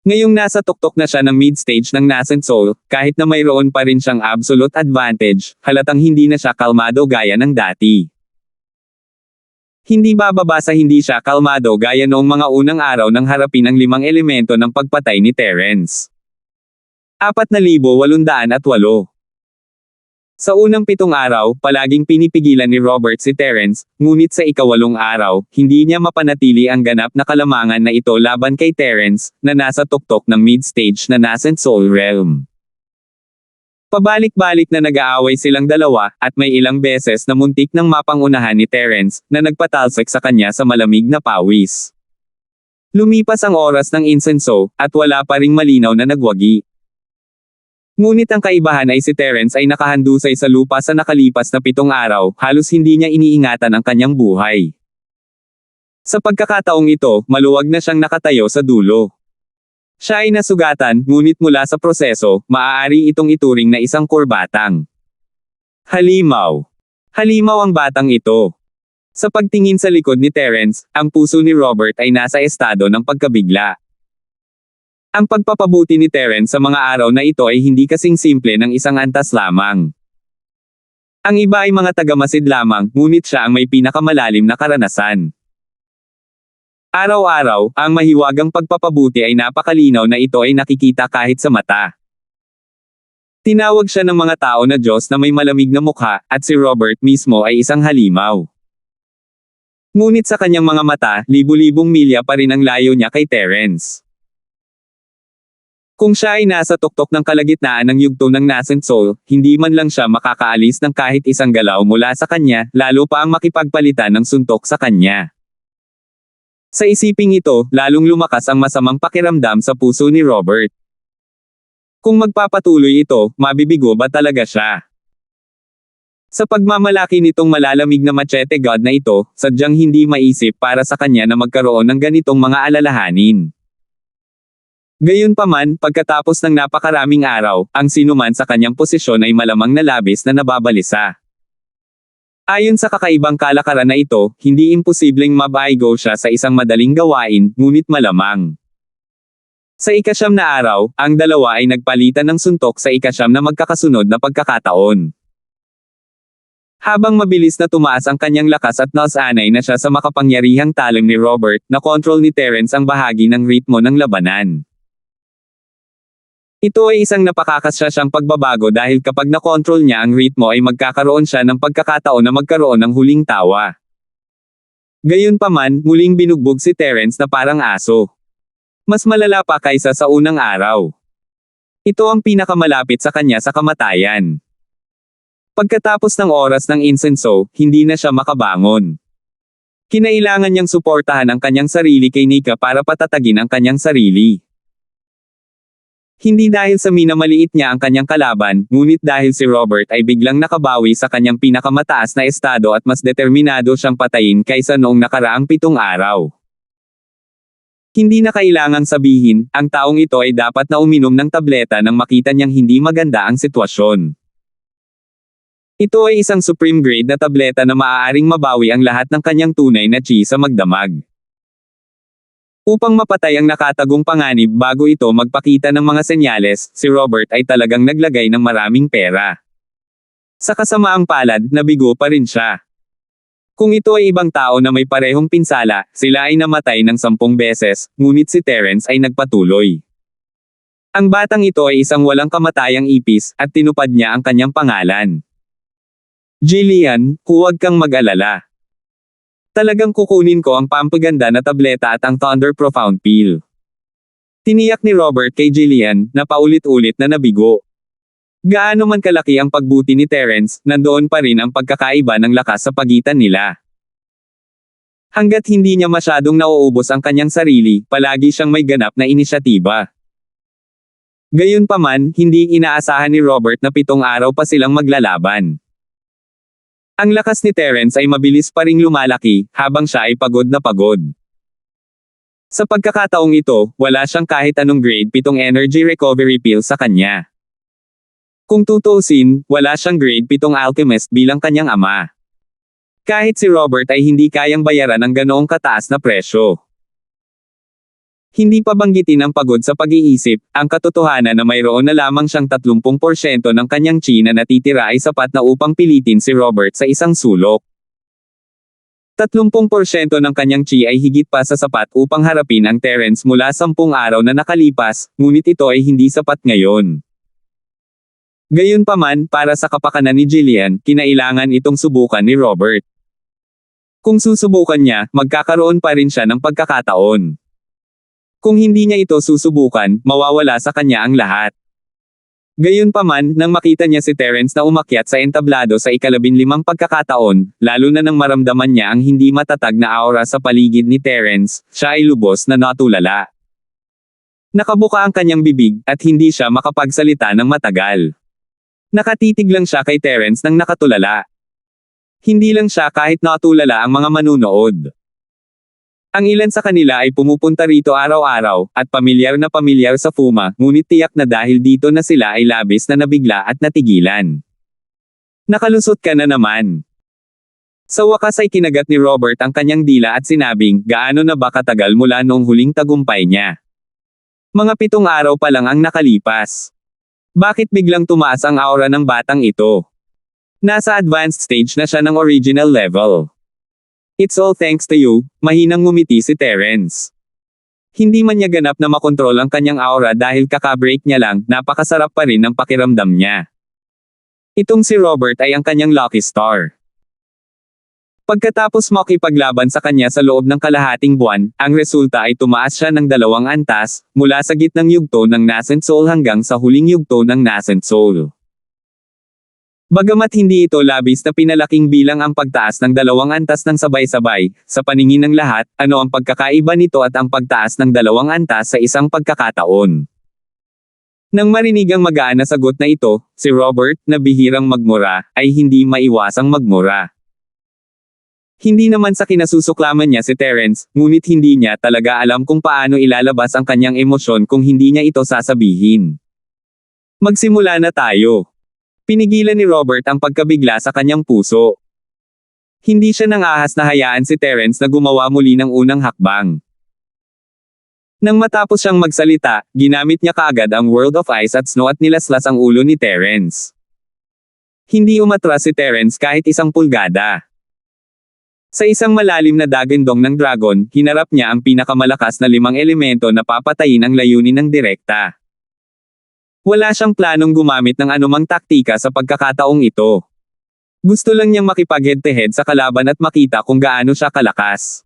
Ngayong nasa tuktok na siya ng mid-stage ng Nascent Soul, kahit na mayroon pa rin siyang absolute advantage, halatang hindi na siya kalmado gaya ng dati. Hindi bababa sa hindi siya kalmado gaya noong mga unang araw nang harapin ang 5 elemento ng pagpatay ni Terence. 4,808. Sa unang 7 araw, palaging pinipigilan ni Robert si Terence, ngunit sa ika-8 araw, hindi niya mapanatili ang ganap na kalamangan na ito laban kay Terence, na nasa tuktok ng mid-stage na Nascent Soul Realm. Pabalik-balik na nag-aaway silang dalawa, at may ilang beses na muntik nang mapangunahan ni Terence, na nagpatalsik sa kanya sa malamig na pawis. Lumipas ang oras ng insenso, at wala pa ring malinaw na nagwagi. Ngunit ang kaibahan ay si Terence ay nakahandusay sa lupa sa nakalipas na 7 araw, halos hindi niya iniingatan ang kanyang buhay. Sa pagkakataong ito, maluwag na siyang nakatayo sa dulo. Siya ay nasugatan, ngunit mula sa proseso, maaari itong ituring na isang kurbatang. Halimaw. Halimaw ang batang ito. Sa pagtingin sa likod ni Terence, ang puso ni Robert ay nasa estado ng pagkabigla. Ang pagpapabuti ni Terence sa mga araw na ito ay hindi kasing simple ng isang antas lamang. Ang iba ay mga tagamasid lamang, ngunit siya ang may pinakamalalim na karanasan. Araw-araw, ang mahiwagang pagpapabuti ay napakalinaw na ito ay nakikita kahit sa mata. Tinawag siya ng mga tao na Diyos na may malamig na mukha, at si Robert mismo ay isang halimaw. Ngunit sa kanyang mga mata, libu-libong milya pa rin ang layo niya kay Terence. Kung siya ay nasa tuktok ng kalagitnaan ng yugto ng Nascent Soul, hindi man lang siya makakaalis ng kahit isang galaw mula sa kanya, lalo pa ang makipagpalitan ng suntok sa kanya. Sa isiping ito, lalong lumakas ang masamang pakiramdam sa puso ni Robert. Kung magpapatuloy ito, mabibigo ba talaga siya? Sa pagmamalaki nitong malalamig na machete god na ito, sadyang hindi maisip para sa kanya na magkaroon ng ganitong mga alalahanin. Gayunpaman, pagkatapos ng napakaraming araw, ang sinuman sa kanyang posisyon ay malamang na labis na nababalisa. Ayon sa kakaibang kalakaran na ito, hindi imposibleng mabaigo siya sa isang madaling gawain, ngunit malamang. Sa ika-9 na araw, ang dalawa ay nagpalitan ng suntok sa ika-9 na magkakasunod na pagkakataon. Habang mabilis na tumaas ang kanyang lakas at nasanay na siya sa makapangyarihang talang ni Robert, na-control ni Terence ang bahagi ng ritmo ng labanan. Ito ay isang napakakasasyang pagbabago dahil kapag na-control niya ang ritmo ay magkakaroon siya ng pagkakataon na magkaroon ng huling tawa. Gayunpaman, muling binugbog si Terence na parang aso. Mas malala pa kaysa sa unang araw. Ito ang pinakamalapit sa kanya sa kamatayan. Pagkatapos ng oras ng insenso, hindi na siya makabangon. Kinailangan niyang suportahan ang kanyang sarili kay Nika para patatagin ang kanyang sarili. Hindi dahil sa minamaliit niya ang kanyang kalaban, ngunit dahil si Robert ay biglang nakabawi sa kanyang pinakamataas na estado at mas determinado siyang patayin kaysa noong nakaraang 7 araw. Hindi na kailangang sabihin, ang taong ito ay dapat na uminom ng tableta nang makita niyang hindi maganda ang sitwasyon. Ito ay isang supreme grade na tableta na maaaring mabawi ang lahat ng kanyang tunay na chi sa magdamag. Upang mapatay ang nakatagong panganib bago ito magpakita ng mga senyales, si Robert ay talagang naglagay ng maraming pera. Sa kasamaang palad, nabigo pa rin siya. Kung ito ay ibang tao na may parehong pinsala, sila ay namatay ng 10 beses, ngunit si Terence ay nagpatuloy. Ang batang ito ay isang walang kamatayang ipis, at tinupad niya ang kanyang pangalan. Jillian, huwag kang mag-alala. Talagang kukunin ko ang pampaganda na tableta at ang Thunder Profound Pill. Tiniyak ni Robert kay Jillian, na paulit-ulit na nabigo. Gaano man kalaki ang pagbuti ni Terence, nandoon pa rin ang pagkakaiba ng lakas sa pagitan nila. Hanggat hindi niya masyadong nauubos ang kanyang sarili, palagi siyang may ganap na inisyatiba. Gayunpaman, hindi inaasahan ni Robert na 7 araw pa silang maglalaban. Ang lakas ni Terence ay mabilis pa ring lumalaki, habang siya ay pagod na pagod. Sa pagkakataong ito, wala siyang kahit anong grade 7 energy recovery pill sa kanya. Kung tutuusin, wala siyang grade 7 alchemist bilang kanyang ama. Kahit si Robert ay hindi kayang bayaran ang ganoong kataas na presyo. Hindi pa banggitin ang pagod sa pag-iisip, ang katotohanan na mayroon na lamang siyang 30% ng kanyang chi na natitira ay sapat na upang pilitin si Robert sa isang sulok. 30% ng kanyang chi ay higit pa sa sapat upang harapin ang Terence mula 10 araw na nakalipas, ngunit ito ay hindi sapat ngayon. Gayunpaman, para sa kapakanan ni Jillian, kinailangan itong subukan ni Robert. Kung susubukan niya, magkakaroon pa rin siya ng pagkakataon. Kung hindi niya ito susubukan, mawawala sa kanya ang lahat. Gayunpaman, nang makita niya si Terence na umakyat sa entablado sa 15 pagkakataon, lalo na nang maramdaman niya ang hindi matatag na aura sa paligid ni Terence, siya ay lubos na natulala. Nakabuka ang kanyang bibig, at hindi siya makapagsalita ng matagal. Nakatitig lang siya kay Terence nang nakatulala. Hindi lang siya kahit natulala ang mga manunood. Ang ilan sa kanila ay pumupunta rito araw-araw, at pamilyar na pamilyar sa Fuma, ngunit tiyak na dahil dito na sila ay labis na nabigla at natigilan. Nakalusot ka na naman. Sa wakas ay kinagat ni Robert ang kanyang dila at sinabing, gaano na ba katagal mula noong huling tagumpay niya? Mga 7 araw pa lang ang nakalipas. Bakit biglang tumaas ang aura ng batang ito? Nasa advanced stage na siya ng original level. It's all thanks to you, mahinang ngumiti si Terence. Hindi man niya ganap na makontrol ang kanyang aura dahil kaka-break niya lang, napakasarap pa rin ang pakiramdam niya. Itong si Robert ay ang kanyang lucky star. Pagkatapos makipaglaban sa kanya sa loob ng kalahating buwan, ang resulta ay tumaas siya ng 2 antas, mula sa gitnang yugto ng Nascent Soul hanggang sa huling yugto ng Nascent Soul. Bagamat hindi ito labis na pinalaking bilang ang pagtaas ng 2 antas ng sabay-sabay, sa paningin ng lahat, ano ang pagkakaiba nito at ang pagtaas ng 2 antas sa isang pagkakataon? Nang marinig ang magaan na sagot na ito, si Robert, na bihirang magmura, ay hindi maiwasang magmura. Hindi naman sa kinasusuklaman niya si Terence, ngunit hindi niya talaga alam kung paano ilalabas ang kanyang emosyon kung hindi niya ito sasabihin. Magsimula na tayo. Pinigilan ni Robert ang pagkabigla sa kanyang puso. Hindi siya nangahas na hayaan si Terence na gumawa muli ng unang hakbang. Nang matapos siyang magsalita, ginamit niya kaagad ang World of Ice at Snow at nilaslas ang ulo ni Terence. Hindi umatras si Terence kahit 1 pulgada. Sa isang malalim na dagandong ng dragon, hinarap niya ang pinakamalakas na 5 elemento na papatayin ang layunin ng direkta. Wala siyang planong gumamit ng anumang taktika sa pagkakataong ito. Gusto lang niyang makipag-head-to-head sa kalaban at makita kung gaano siya kalakas.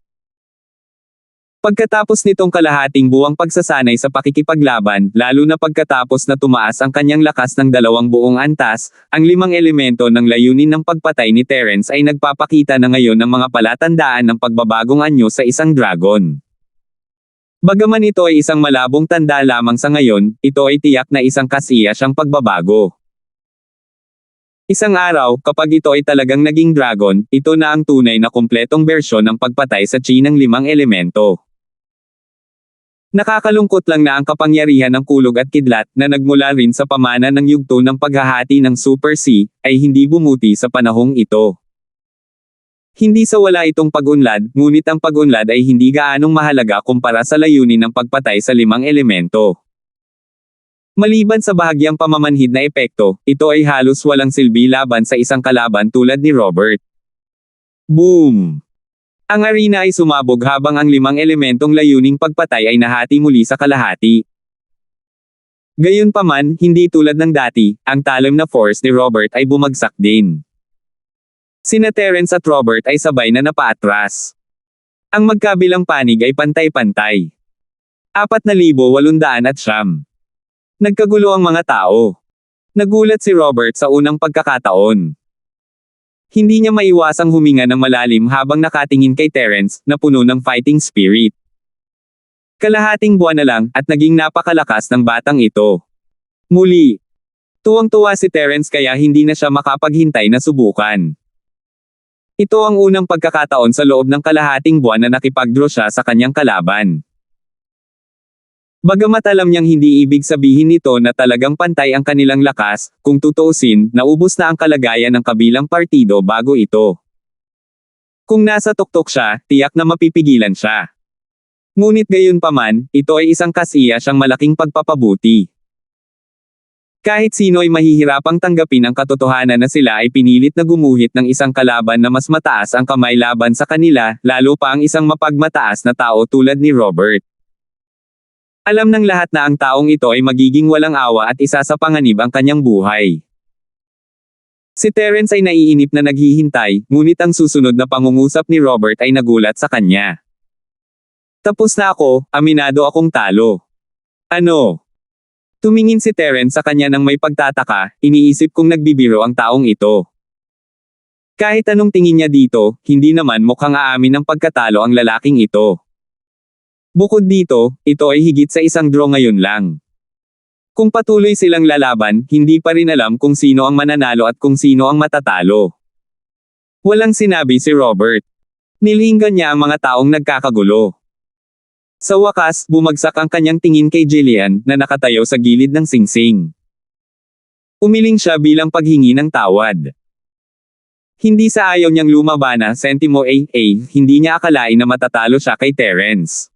Pagkatapos nitong kalahating buwang pagsasanay sa pakikipaglaban, lalo na pagkatapos na tumaas ang kanyang lakas ng 2 buong antas, ang 5 elemento ng layunin ng pagpatay ni Terence ay nagpapakita na ngayon ng mga palatandaan ng pagbabagong anyo sa isang dragon. Bagaman ito ay isang malabong tanda lamang sa ngayon, ito ay tiyak na isang kasiya siyang pagbabago. Isang araw, kapag ito ay talagang naging dragon, ito na ang tunay na kumpletong bersyon ng pagpatay sa chi ng 5 elemento. Nakakalungkot lang na ang kapangyarihan ng kulog at kidlat, na nagmula rin sa pamana ng yugto ng paghahati ng Super C, ay hindi bumuti sa panahong ito. Hindi sa wala itong pag-unlad, ngunit ang pag-unlad ay hindi gaanong mahalaga kumpara sa layunin ng pagpatay sa 5 elemento. Maliban sa bahagyang pamamanhid na epekto, ito ay halos walang silbi laban sa isang kalaban tulad ni Robert. Boom! Ang arena ay sumabog habang ang 5 elementong layuning pagpatay ay nahati muli sa kalahati. Gayunpaman, hindi tulad ng dati, ang talim na force ni Robert ay bumagsak din. Sina Terence at Robert ay sabay na napaatras. Ang magkabilang panig ay pantay-pantay. 4,809. Nagkagulo ang mga tao. Nagulat si Robert sa unang pagkakataon. Hindi niya maiwasang huminga ng malalim habang nakatingin kay Terence, na puno ng fighting spirit. Kalahating buwan na lang, at naging napakalakas ng batang ito. Muli. Tuwang-tuwa si Terence kaya hindi na siya makapaghintay na subukan. Ito ang unang pagkakataon sa loob ng kalahating buwan na nakipag-draw siya sa kanyang kalaban. Bagamat alam niyang hindi ibig sabihin nito na talagang pantay ang kanilang lakas, kung tutuusin, naubos na ang kalagayan ng kabilang partido bago ito. Kung nasa tuktok siya, tiyak na mapipigilan siya. Ngunit gayunpaman, ito ay isang kasiya siyang malaking pagpapabuti. Kahit sino ay mahihirapang tanggapin ang katotohanan na sila ay pinilit na gumuhit ng isang kalaban na mas mataas ang kamay laban sa kanila, lalo pa ang isang mapagmataas na tao tulad ni Robert. Alam ng lahat na ang taong ito ay magiging walang awa at isa sa panganib ang kanyang buhay. Si Terence ay naiinip na naghihintay, ngunit ang susunod na pangungusap ni Robert ay nagulat sa kanya. Tapos na ako, aminado akong talo. Ano? Tumingin si Terence sa kanya ng may pagtataka, iniisip kong nagbibiro ang taong ito. Kahit anong tingin niya dito, hindi naman mukhang aamin ng pagkatalo ang lalaking ito. Bukod dito, ito ay higit sa isang draw ngayon lang. Kung patuloy silang lalaban, hindi pa rin alam kung sino ang mananalo at kung sino ang matatalo. Walang sinabi si Robert. Nilinggan niya ang mga taong nagkakagulo. Sa wakas, bumagsak ang kanyang tingin kay Jillian, na nakatayo sa gilid ng singsing. Umiling siya bilang paghingi ng tawad. Hindi sa ayaw niyang lumabana, sentimo hindi niya akalain na matatalo siya kay Terence.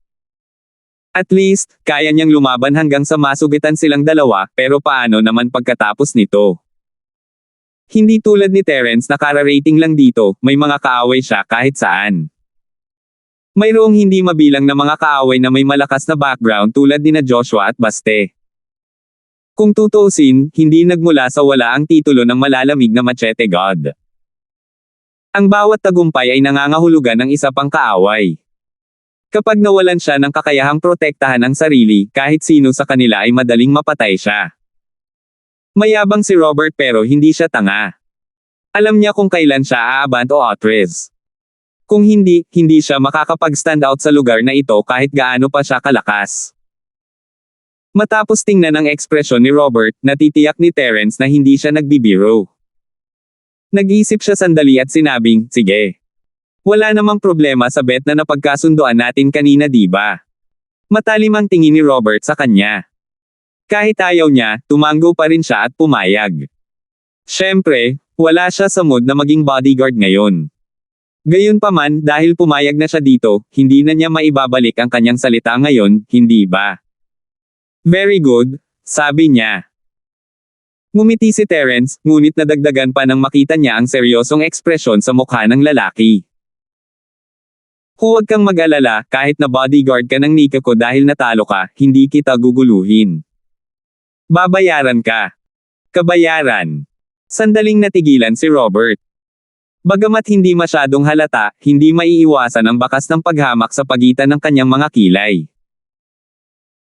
At least, kaya niyang lumaban hanggang sa masugitan silang dalawa, pero paano naman pagkatapos nito? Hindi tulad ni Terence na kararating lang dito, may mga kaaway siya kahit saan. Mayroong hindi mabilang na mga kaaway na may malakas na background tulad ni Joshua at Baste. Kung tutuusin, hindi nagmula sa wala ang titulo ng malalamig na Machete God. Ang bawat tagumpay ay nangangahulugan ng isa pang kaaway. Kapag nawalan siya ng kakayahang protektahan ang sarili, kahit sino sa kanila ay madaling mapatay siya. Mayabang si Robert pero hindi siya tanga. Alam niya kung kailan siya aabant o atres. Kung hindi, hindi siya makakapag-stand out sa lugar na ito kahit gaano pa siya kalakas. Matapos tingnan ang ekspresyon ni Robert, natitiyak ni Terence na hindi siya nagbibiro. Nag-isip siya sandali at sinabing, sige. Wala namang problema sa bet na napagkasundoan natin kanina, diba? Matalim ang tingin ni Robert sa kanya. Kahit ayaw niya, tumango pa rin siya at pumayag. Siyempre, wala siya sa mood na maging bodyguard ngayon. Gayunpaman, dahil pumayag na siya dito, hindi na niya maibabalik ang kanyang salita ngayon, hindi ba? Very good, sabi niya. Ngumiti si Terence, ngunit nadagdagan pa nang makita niya ang seryosong ekspresyon sa mukha ng lalaki. Huwag kang mag-alala, kahit na bodyguard ka ng nika ko dahil natalo ka, hindi kita guguluhin. Babayaran ka. Kabayaran. Sandaling natigilan si Robert. Bagamat hindi masyadong halata, hindi maiiwasan ang bakas ng paghamak sa pagitan ng kanyang mga kilay.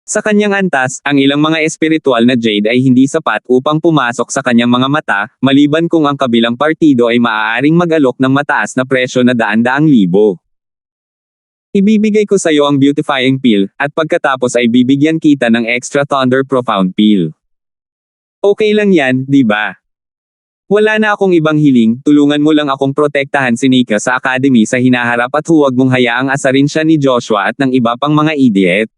Sa kanyang antas, ang ilang mga espiritual na jade ay hindi sapat upang pumasok sa kanyang mga mata, maliban kung ang kabilang partido ay maaaring mag-alok ng mataas na presyo na daan-daang libo. Ibibigay ko sa'yo ang beautifying pill, at pagkatapos ay bibigyan kita ng extra thunder profound pill. Okay lang yan, di ba? Wala na akong ibang hiling, tulungan mo lang akong protektahan si Nika sa academy sa hinaharap at huwag mong hayaang asarin siya ni Joshua at ng iba pang mga idiot.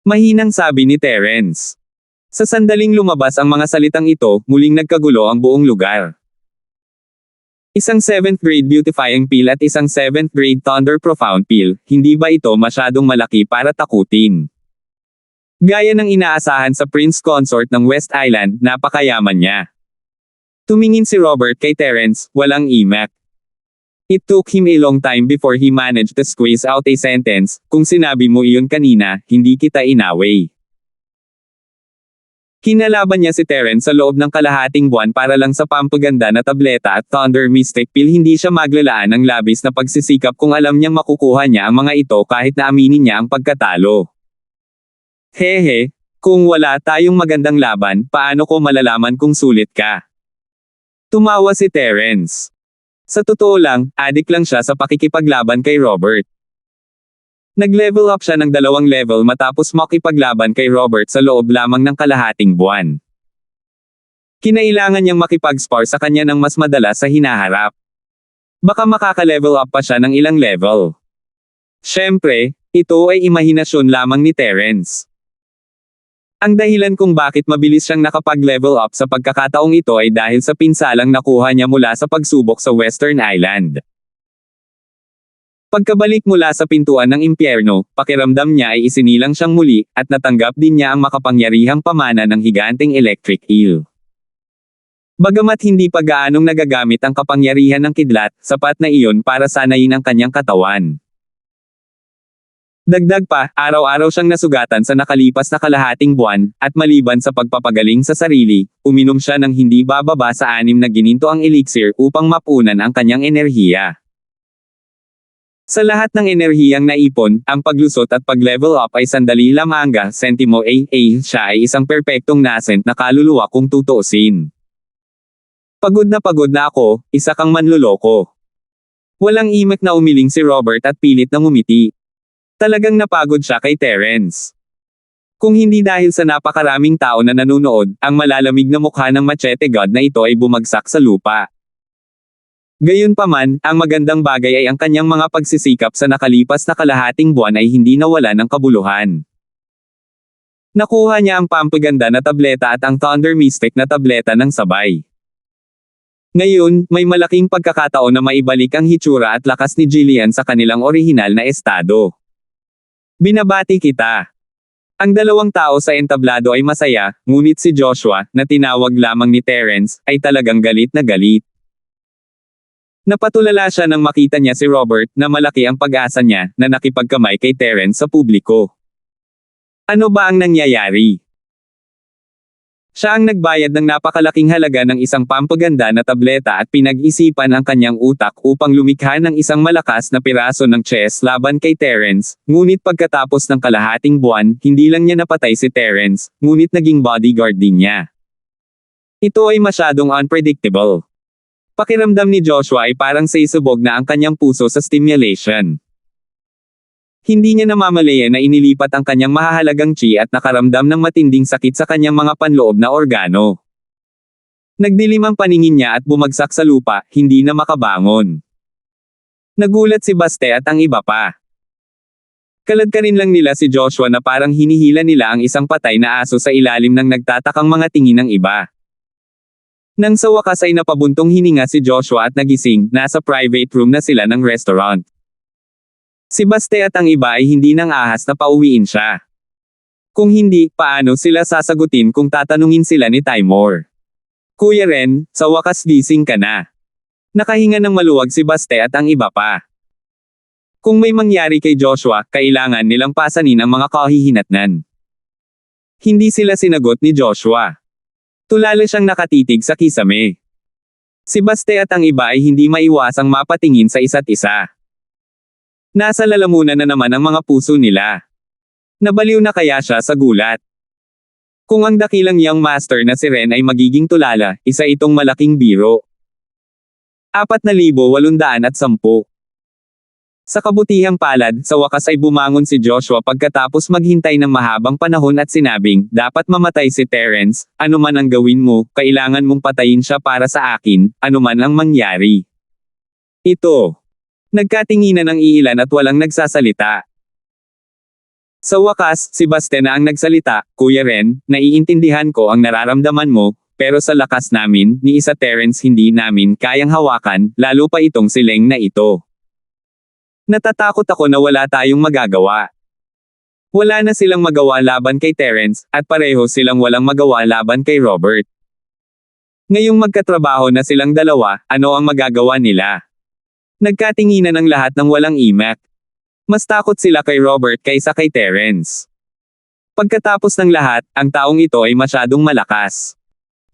Mahinang sabi ni Terence. Sa sandaling lumabas ang mga salitang ito, muling nagkagulo ang buong lugar. Isang 7th grade beautifying pill at isang 7th grade thunder profound pill, hindi ba ito masyadong malaki para takutin? Gaya ng inaasahan sa Prince Consort ng West Island, napakayaman niya. Tumingin si Robert kay Terence, walang imak. It took him a long time before he managed to squeeze out a sentence, kung sinabi mo iyon kanina, hindi kita inaway. Kinalaban niya si Terence sa loob ng kalahating buwan para lang sa pampaganda na tableta at Thunder Mystic Pill, hindi siya maglalaan ng labis na pagsisikap kung alam niyang makukuha niya ang mga ito kahit na aminin niya ang pagkatalo. Hehe, kung wala tayong magandang laban, paano ko malalaman kung sulit ka? Tumawa si Terence. Sa totoo lang, adik lang siya sa pakikipaglaban kay Robert. Nag-level up siya ng 2 level matapos makipaglaban kay Robert sa loob lamang ng kalahating buwan. Kinailangan niyang makipag-spar sa kanya ng mas madalas sa hinaharap. Baka makaka-level up pa siya ng ilang level. Siyempre, ito ay imahinasyon lamang ni Terence. Ang dahilan kung bakit mabilis siyang nakapag-level up sa pagkakataong ito ay dahil sa pinsalang nakuha niya mula sa pagsubok sa Western Island. Pagkabalik mula sa pintuan ng impyerno, pakiramdam niya ay isinilang siyang muli, at natanggap din niya ang makapangyarihang pamana ng higanteng electric eel. Bagamat hindi pa gaanong nagagamit ang kapangyarihan ng kidlat, sapat na iyon para sanayin ang kanyang katawan. Dagdag pa, araw-araw siyang nasugatan sa nakalipas na kalahating buwan, at maliban sa pagpapagaling sa sarili, uminom siya ng hindi bababa sa 6 na gininto ang elixir upang mapunan ang kanyang enerhiya. Sa lahat ng enerhiyang naipon, ang paglusot at pag-level up ay sandali lamang. Sentimo siya ay isang perpektong nascent na kaluluwa kung tutuusin. Pagod na ako, isa kang manloloko. Walang imak na umiling si Robert at pilit na ngumiti. Talagang napagod siya kay Terence. Kung hindi dahil sa napakaraming tao na nanunood, ang malalamig na mukha ng Machete God na ito ay bumagsak sa lupa. Gayunpaman, ang magandang bagay ay ang kanyang mga pagsisikap sa nakalipas na kalahating buwan ay hindi nawala ng kabuluhan. Nakuha niya ang pampaganda na tableta at ang Thunder Mystic na tableta ng sabay. Ngayon, may malaking pagkakataon na maibalik ang hitsura at lakas ni Jillian sa kanilang orihinal na estado. Binabati kita. Ang 2 tao sa entablado ay masaya, ngunit si Joshua, na tinawag lamang ni Terence, ay talagang galit na galit. Napatulala siya nang makita niya si Robert, na malaki ang pag-asa niya, na nakipagkamay kay Terence sa publiko. Ano ba ang nangyayari? Siya ang nagbayad ng napakalaking halaga ng isang pampaganda na tableta at pinag-isipan ang kanyang utak upang lumikha ng isang malakas na piraso ng chess laban kay Terence, ngunit pagkatapos ng kalahating buwan, hindi lang niya napatay si Terence, ngunit naging bodyguard din niya. Ito ay masyadong unpredictable. Pakiramdam ni Joshua ay parang sisubog na ang kanyang puso sa stimulation. Hindi niya namamalayan na inilipat ang kanyang mahahalagang chi at nakaramdam ng matinding sakit sa kanyang mga panloob na organo. Nagdilim ang paningin niya at bumagsak sa lupa, hindi na makabangon. Nagulat si Baste at ang iba pa. Kaladkarin lang nila si Joshua na parang hinihila nila ang isang patay na aso sa ilalim ng nagtatakang mga tingin ng iba. Nang sa wakas ay napabuntong hininga si Joshua at nagising, nasa private room na sila ng restaurant. Si Baste at ang iba ay hindi nang ahas na pauwiin siya. Kung hindi, paano sila sasagutin kung tatanungin sila ni Timor? Kuya Ren, sa wakas gising ka na. Nakahinga ng maluwag si Baste at ang iba pa. Kung may mangyari kay Joshua, kailangan nilang pasanin ang mga kahihinatnan. Hindi sila sinagot ni Joshua. Tulala siyang nakatitig sa kisame. Si Baste at ang iba ay hindi maiwasang mapatingin sa isa't isa. Nasa lalamunan na naman ang mga puso nila. Nabaliw na kaya siya sa gulat. Kung ang dakilang young master na si Ren ay magiging tulala, isa itong malaking biro. 4,810. Sa kabutihang palad, sa wakas ay bumangon si Joshua pagkatapos maghintay ng mahabang panahon at sinabing, dapat mamatay si Terence, ano man ang gawin mo, kailangan mong patayin siya para sa akin, ano man ang mangyari. Ito. Nagkatinginan ang iilan at walang nagsasalita. Sa wakas, si Baste na ang nagsalita, Kuya Ren, naiintindihan ko ang nararamdaman mo, pero sa lakas namin, ni isa Terence hindi namin kayang hawakan, lalo pa itong si Leng na ito. Natatakot ako na wala tayong magagawa. Wala na silang magawa laban kay Terence, at pareho silang walang magawa laban kay Robert. Ngayong magkatrabaho na silang dalawa, ano ang magagawa nila? Nagkatinginan ang lahat ng walang imak. Mas takot sila kay Robert kaysa kay Terence. Pagkatapos ng lahat, ang taong ito ay masyadong malakas.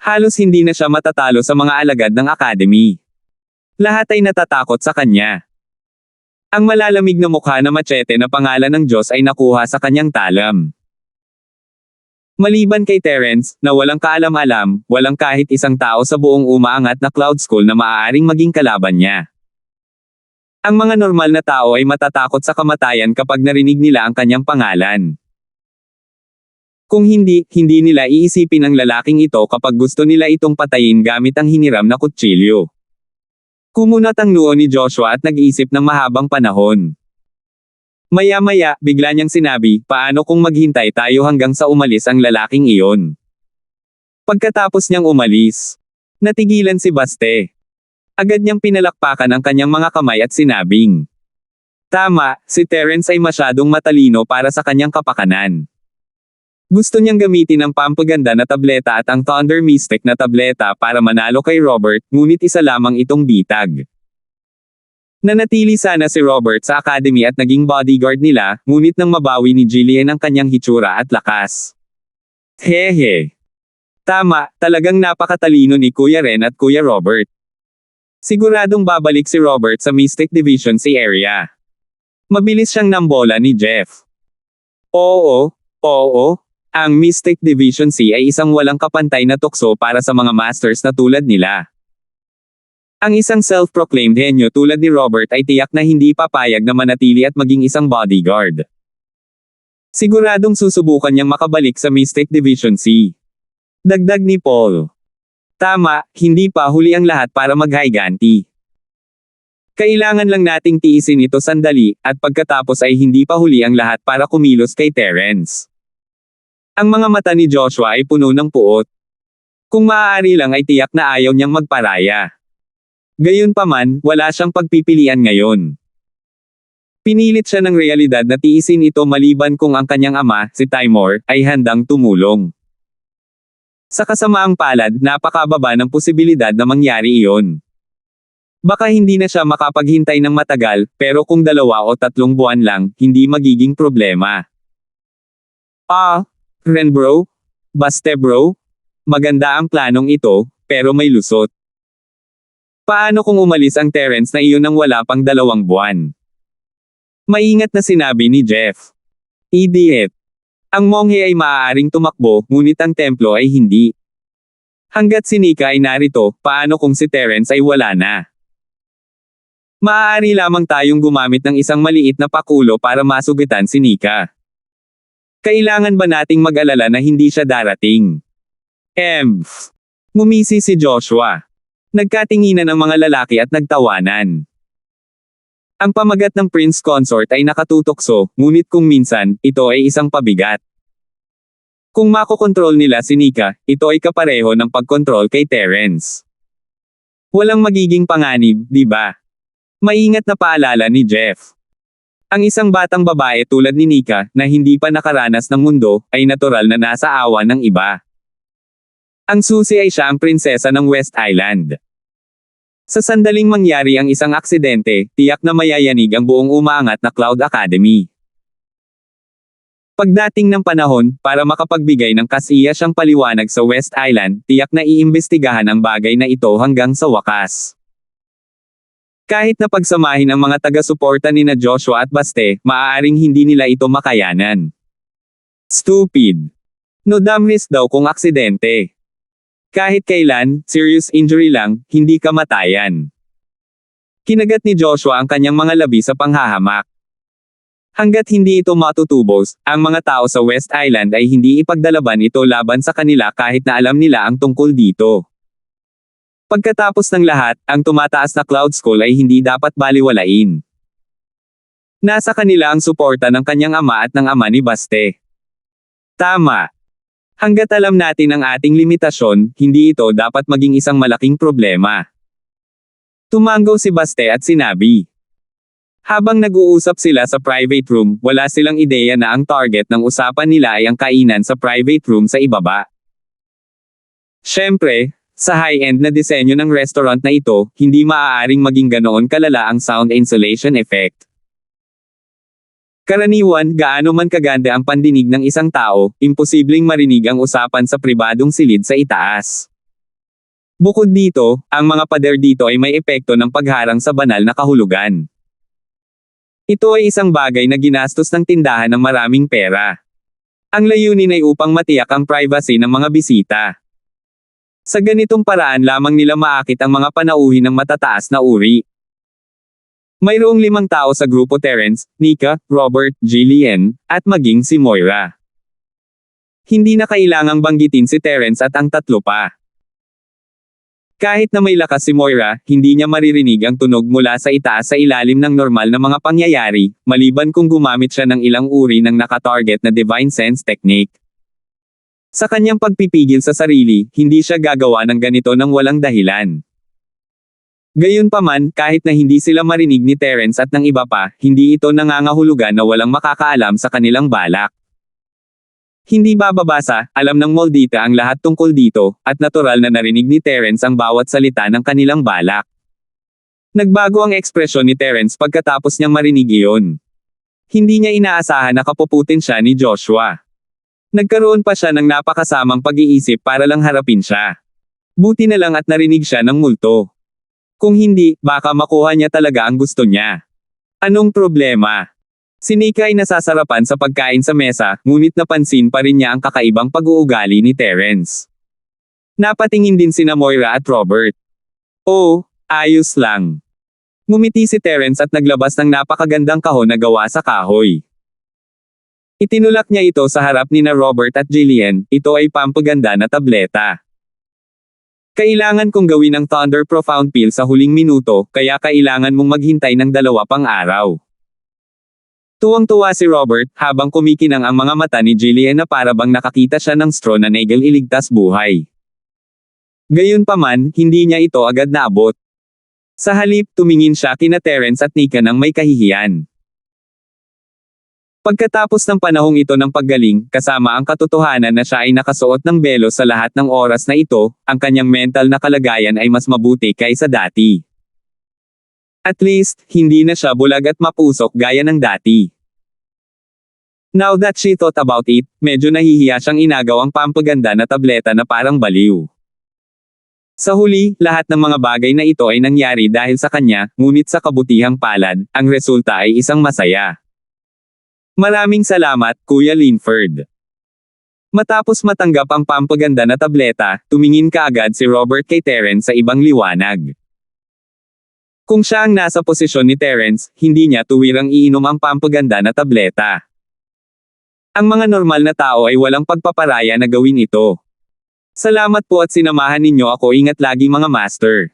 Halos hindi na siya matatalo sa mga alagad ng Academy. Lahat ay natatakot sa kanya. Ang malalamig na mukha na machete na pangalan ng Diyos ay nakuha sa kanyang talam. Maliban kay Terence, na walang kaalam-alam, walang kahit isang tao sa buong umaangat na Cloud School na maaaring maging kalaban niya. Ang mga normal na tao ay matatakot sa kamatayan kapag narinig nila ang kanyang pangalan. Kung hindi, hindi nila iisipin ang lalaking ito kapag gusto nila itong patayin gamit ang hiniram na kutsilyo. Kumunat ang noo ni Joshua at nag-iisip ng mahabang panahon. Maya-maya, bigla niyang sinabi, paano kung maghintay tayo hanggang sa umalis ang lalaking iyon? Pagkatapos niyang umalis, natigilan si Baste. Agad niyang pinalakpakan ang kanyang mga kamay at sinabing, tama, si Terence ay masyadong matalino para sa kanyang kapakanan. Gusto niyang gamitin ang pampaganda na tableta at ang Thunder Mystic na tableta para manalo kay Robert, ngunit isa lamang itong bitag. Nanatili sana si Robert sa Academy at naging bodyguard nila, ngunit nang mabawi ni Jillian ang kanyang hitsura at lakas. Hehe. Tama, talagang napakatalino ni Kuya Ren at Kuya Robert. Siguradong babalik si Robert sa Mystic Division C area. Mabilis siyang nambola ni Jeff. Oo. Ang Mystic Division C ay isang walang kapantay na tukso para sa mga masters na tulad nila. Ang isang self-proclaimed henyo tulad ni Robert ay tiyak na hindi papayag na manatili at maging isang bodyguard. Siguradong susubukan niyang makabalik sa Mystic Division C. Dagdag ni Paul. Tama, hindi pa huli ang lahat para maghiganti. Kailangan lang nating tiisin ito sandali, at pagkatapos ay hindi pa huli ang lahat para kumilos kay Terence. Ang mga mata ni Joshua ay puno ng puot. Kung maaari lang ay tiyak na ayaw niyang magparaya. Gayunpaman, wala siyang pagpipilian ngayon. Pinilit siya ng realidad na tiisin ito maliban kung ang kanyang ama, si Timor, ay handang tumulong. Sa kasamaang palad, napakababa ng posibilidad na mangyari iyon. Baka hindi na siya makapaghintay ng matagal, pero kung 2 o 3 buwan lang, hindi magiging problema. Ren bro? Baste bro? Maganda ang planong ito, pero may lusot. Paano kung umalis ang Terence na iyon nang wala pang 2 buwan? Maingat na sinabi ni Jeff. Idiot. Ang monghe ay maaaring tumakbo, ngunit ang templo ay hindi. Hanggat si Nika ay narito, paano kung si Terence ay wala na? Maaari lamang tayong gumamit ng isang maliit na pakulo para masugitan si Nika. Kailangan ba nating mag-alala na hindi siya darating? Ngumisi si Joshua. Nagkatinginan ang mga lalaki at nagtawanan. Ang pamagat ng Prince Consort ay nakatutokso, ngunit kung minsan, ito ay isang pabigat. Kung makokontrol nila si Nika, ito ay kapareho ng pagkontrol kay Terence. Walang magiging panganib, di ba? Maingat na paalala ni Jeff. Ang isang batang babae tulad ni Nika, na hindi pa nakaranas ng mundo, ay natural na nasa awa ng iba. Ang susi ay siya ang prinsesa ng West Island. Sa sandaling mangyari ang isang aksidente, tiyak na mayayanig ang buong umaangat na Cloud Academy. Pagdating ng panahon, para makapagbigay ng kasiyasyang paliwanag sa West Island, tiyak na iimbestigahan ang bagay na ito hanggang sa wakas. Kahit na pagsamahin ang mga taga-suporta nina Joshua at Baste, maaaring hindi nila ito makayanan. Stupid. No damn risk daw kung aksidente. Kahit kailan, serious injury lang, hindi kamatayan. Kinagat ni Joshua ang kanyang mga labi sa panghahamak. Hanggat hindi ito matutubos, ang mga tao sa West Island ay hindi ipagdalaban ito laban sa kanila kahit na alam nila ang tungkol dito. Pagkatapos ng lahat, ang tumataas na Cloud Skull ay hindi dapat baliwalain. Nasa kanila ang suporta ng kanyang ama at ng ama ni Baste. Tama. Hanggat alam natin ang ating limitasyon, hindi ito dapat maging isang malaking problema. Tumanggaw si Baste at sinabi. Habang nag-uusap sila sa private room, wala silang ideya na ang target ng usapan nila ay ang kainan sa private room sa ibaba. Siyempre, sa high-end na disenyo ng restaurant na ito, hindi maaaring maging ganoon kalala ang sound insulation effect. Karaniwan, gaano man kaganda ang pandinig ng isang tao, imposibleng marinig ang usapan sa pribadong silid sa itaas. Bukod dito, ang mga pader dito ay may epekto ng pagharang sa banal na kahulugan. Ito ay isang bagay na ginastos ng tindahan ng maraming pera. Ang layunin ay upang matiyak ang privacy ng mga bisita. Sa ganitong paraan lamang nila maakit ang mga panauhin ng matataas na uri. Mayroong 5 tao sa grupo: Terence, Nika, Robert, Jillian, at maging si Moira. Hindi na kailangang banggitin si Terence at ang 3 pa. Kahit na may lakas si Moira, hindi niya maririnig ang tunog mula sa itaas sa ilalim ng normal na mga pangyayari, maliban kung gumamit siya ng ilang uri ng nakatarget na Divine Sense technique. Sa kanyang pagpipigil sa sarili, hindi siya gagawa ng ganito ng walang dahilan. Gayunpaman, kahit na hindi sila marinig ni Terence at ng iba pa, hindi ito nangangahulugan na walang makakaalam sa kanilang balak. Hindi bababasa, alam ng Moldita ang lahat tungkol dito, at natural na narinig ni Terence ang bawat salita ng kanilang balak. Nagbago ang ekspresyon ni Terence pagkatapos niyang marinig iyon. Hindi niya inaasahan na kapuputin siya ni Joshua. Nagkaroon pa siya ng napakasamang pag-iisip para lang harapin siya. Buti na lang at narinig siya ng multo. Kung hindi, baka makuha niya talaga ang gusto niya. Anong problema? Si Nika ay nasasarapan sa pagkain sa mesa, ngunit napansin pa rin niya ang kakaibang pag-uugali ni Terence. Napatingin din sina Moira at Robert. Oh, ayos lang. Ngumiti si Terence at naglabas ng napakagandang kahon na gawa sa kahoy. Itinulak niya ito sa harap ni na Robert at Jillian. Ito ay pampaganda na tableta. Kailangan kong gawin ang Thunder Profound Pill sa huling minuto, kaya kailangan mong maghintay ng 2 pang araw. Tuwang-tuwa si Robert, habang kumikinang ang mga mata ni Jillian na para bang nakakita siya ng straw na nagel iligtas buhay. Gayunpaman, hindi niya ito agad naabot. Sa halip, tumingin siya kina Terence at Nika nang may kahihiyan. Pagkatapos ng panahong ito ng paggaling, kasama ang katotohanan na siya ay nakasuot ng belo sa lahat ng oras na ito, ang kanyang mental na kalagayan ay mas mabuti kaysa dati. At least, hindi na siya bulag at mapusok gaya ng dati. Now that she thought about it, medyo nahihiya siyang inagaw ang pampaganda na tableta na parang baliw. Sa huli, lahat ng mga bagay na ito ay nangyari dahil sa kanya, ngunit sa kabutihang palad, ang resulta ay isang masaya. Maraming salamat, Kuya Linford. Matapos matanggap ang pampaganda na tableta, tumingin kaagad si Robert kay Terence sa ibang liwanag. Kung siya ang nasa posisyon ni Terence, hindi niya tuwirang iinom ang pampaganda na tableta. Ang mga normal na tao ay walang pagpaparaya na gawin ito. Salamat po at sinamahan ninyo ako. Ingat lagi mga master.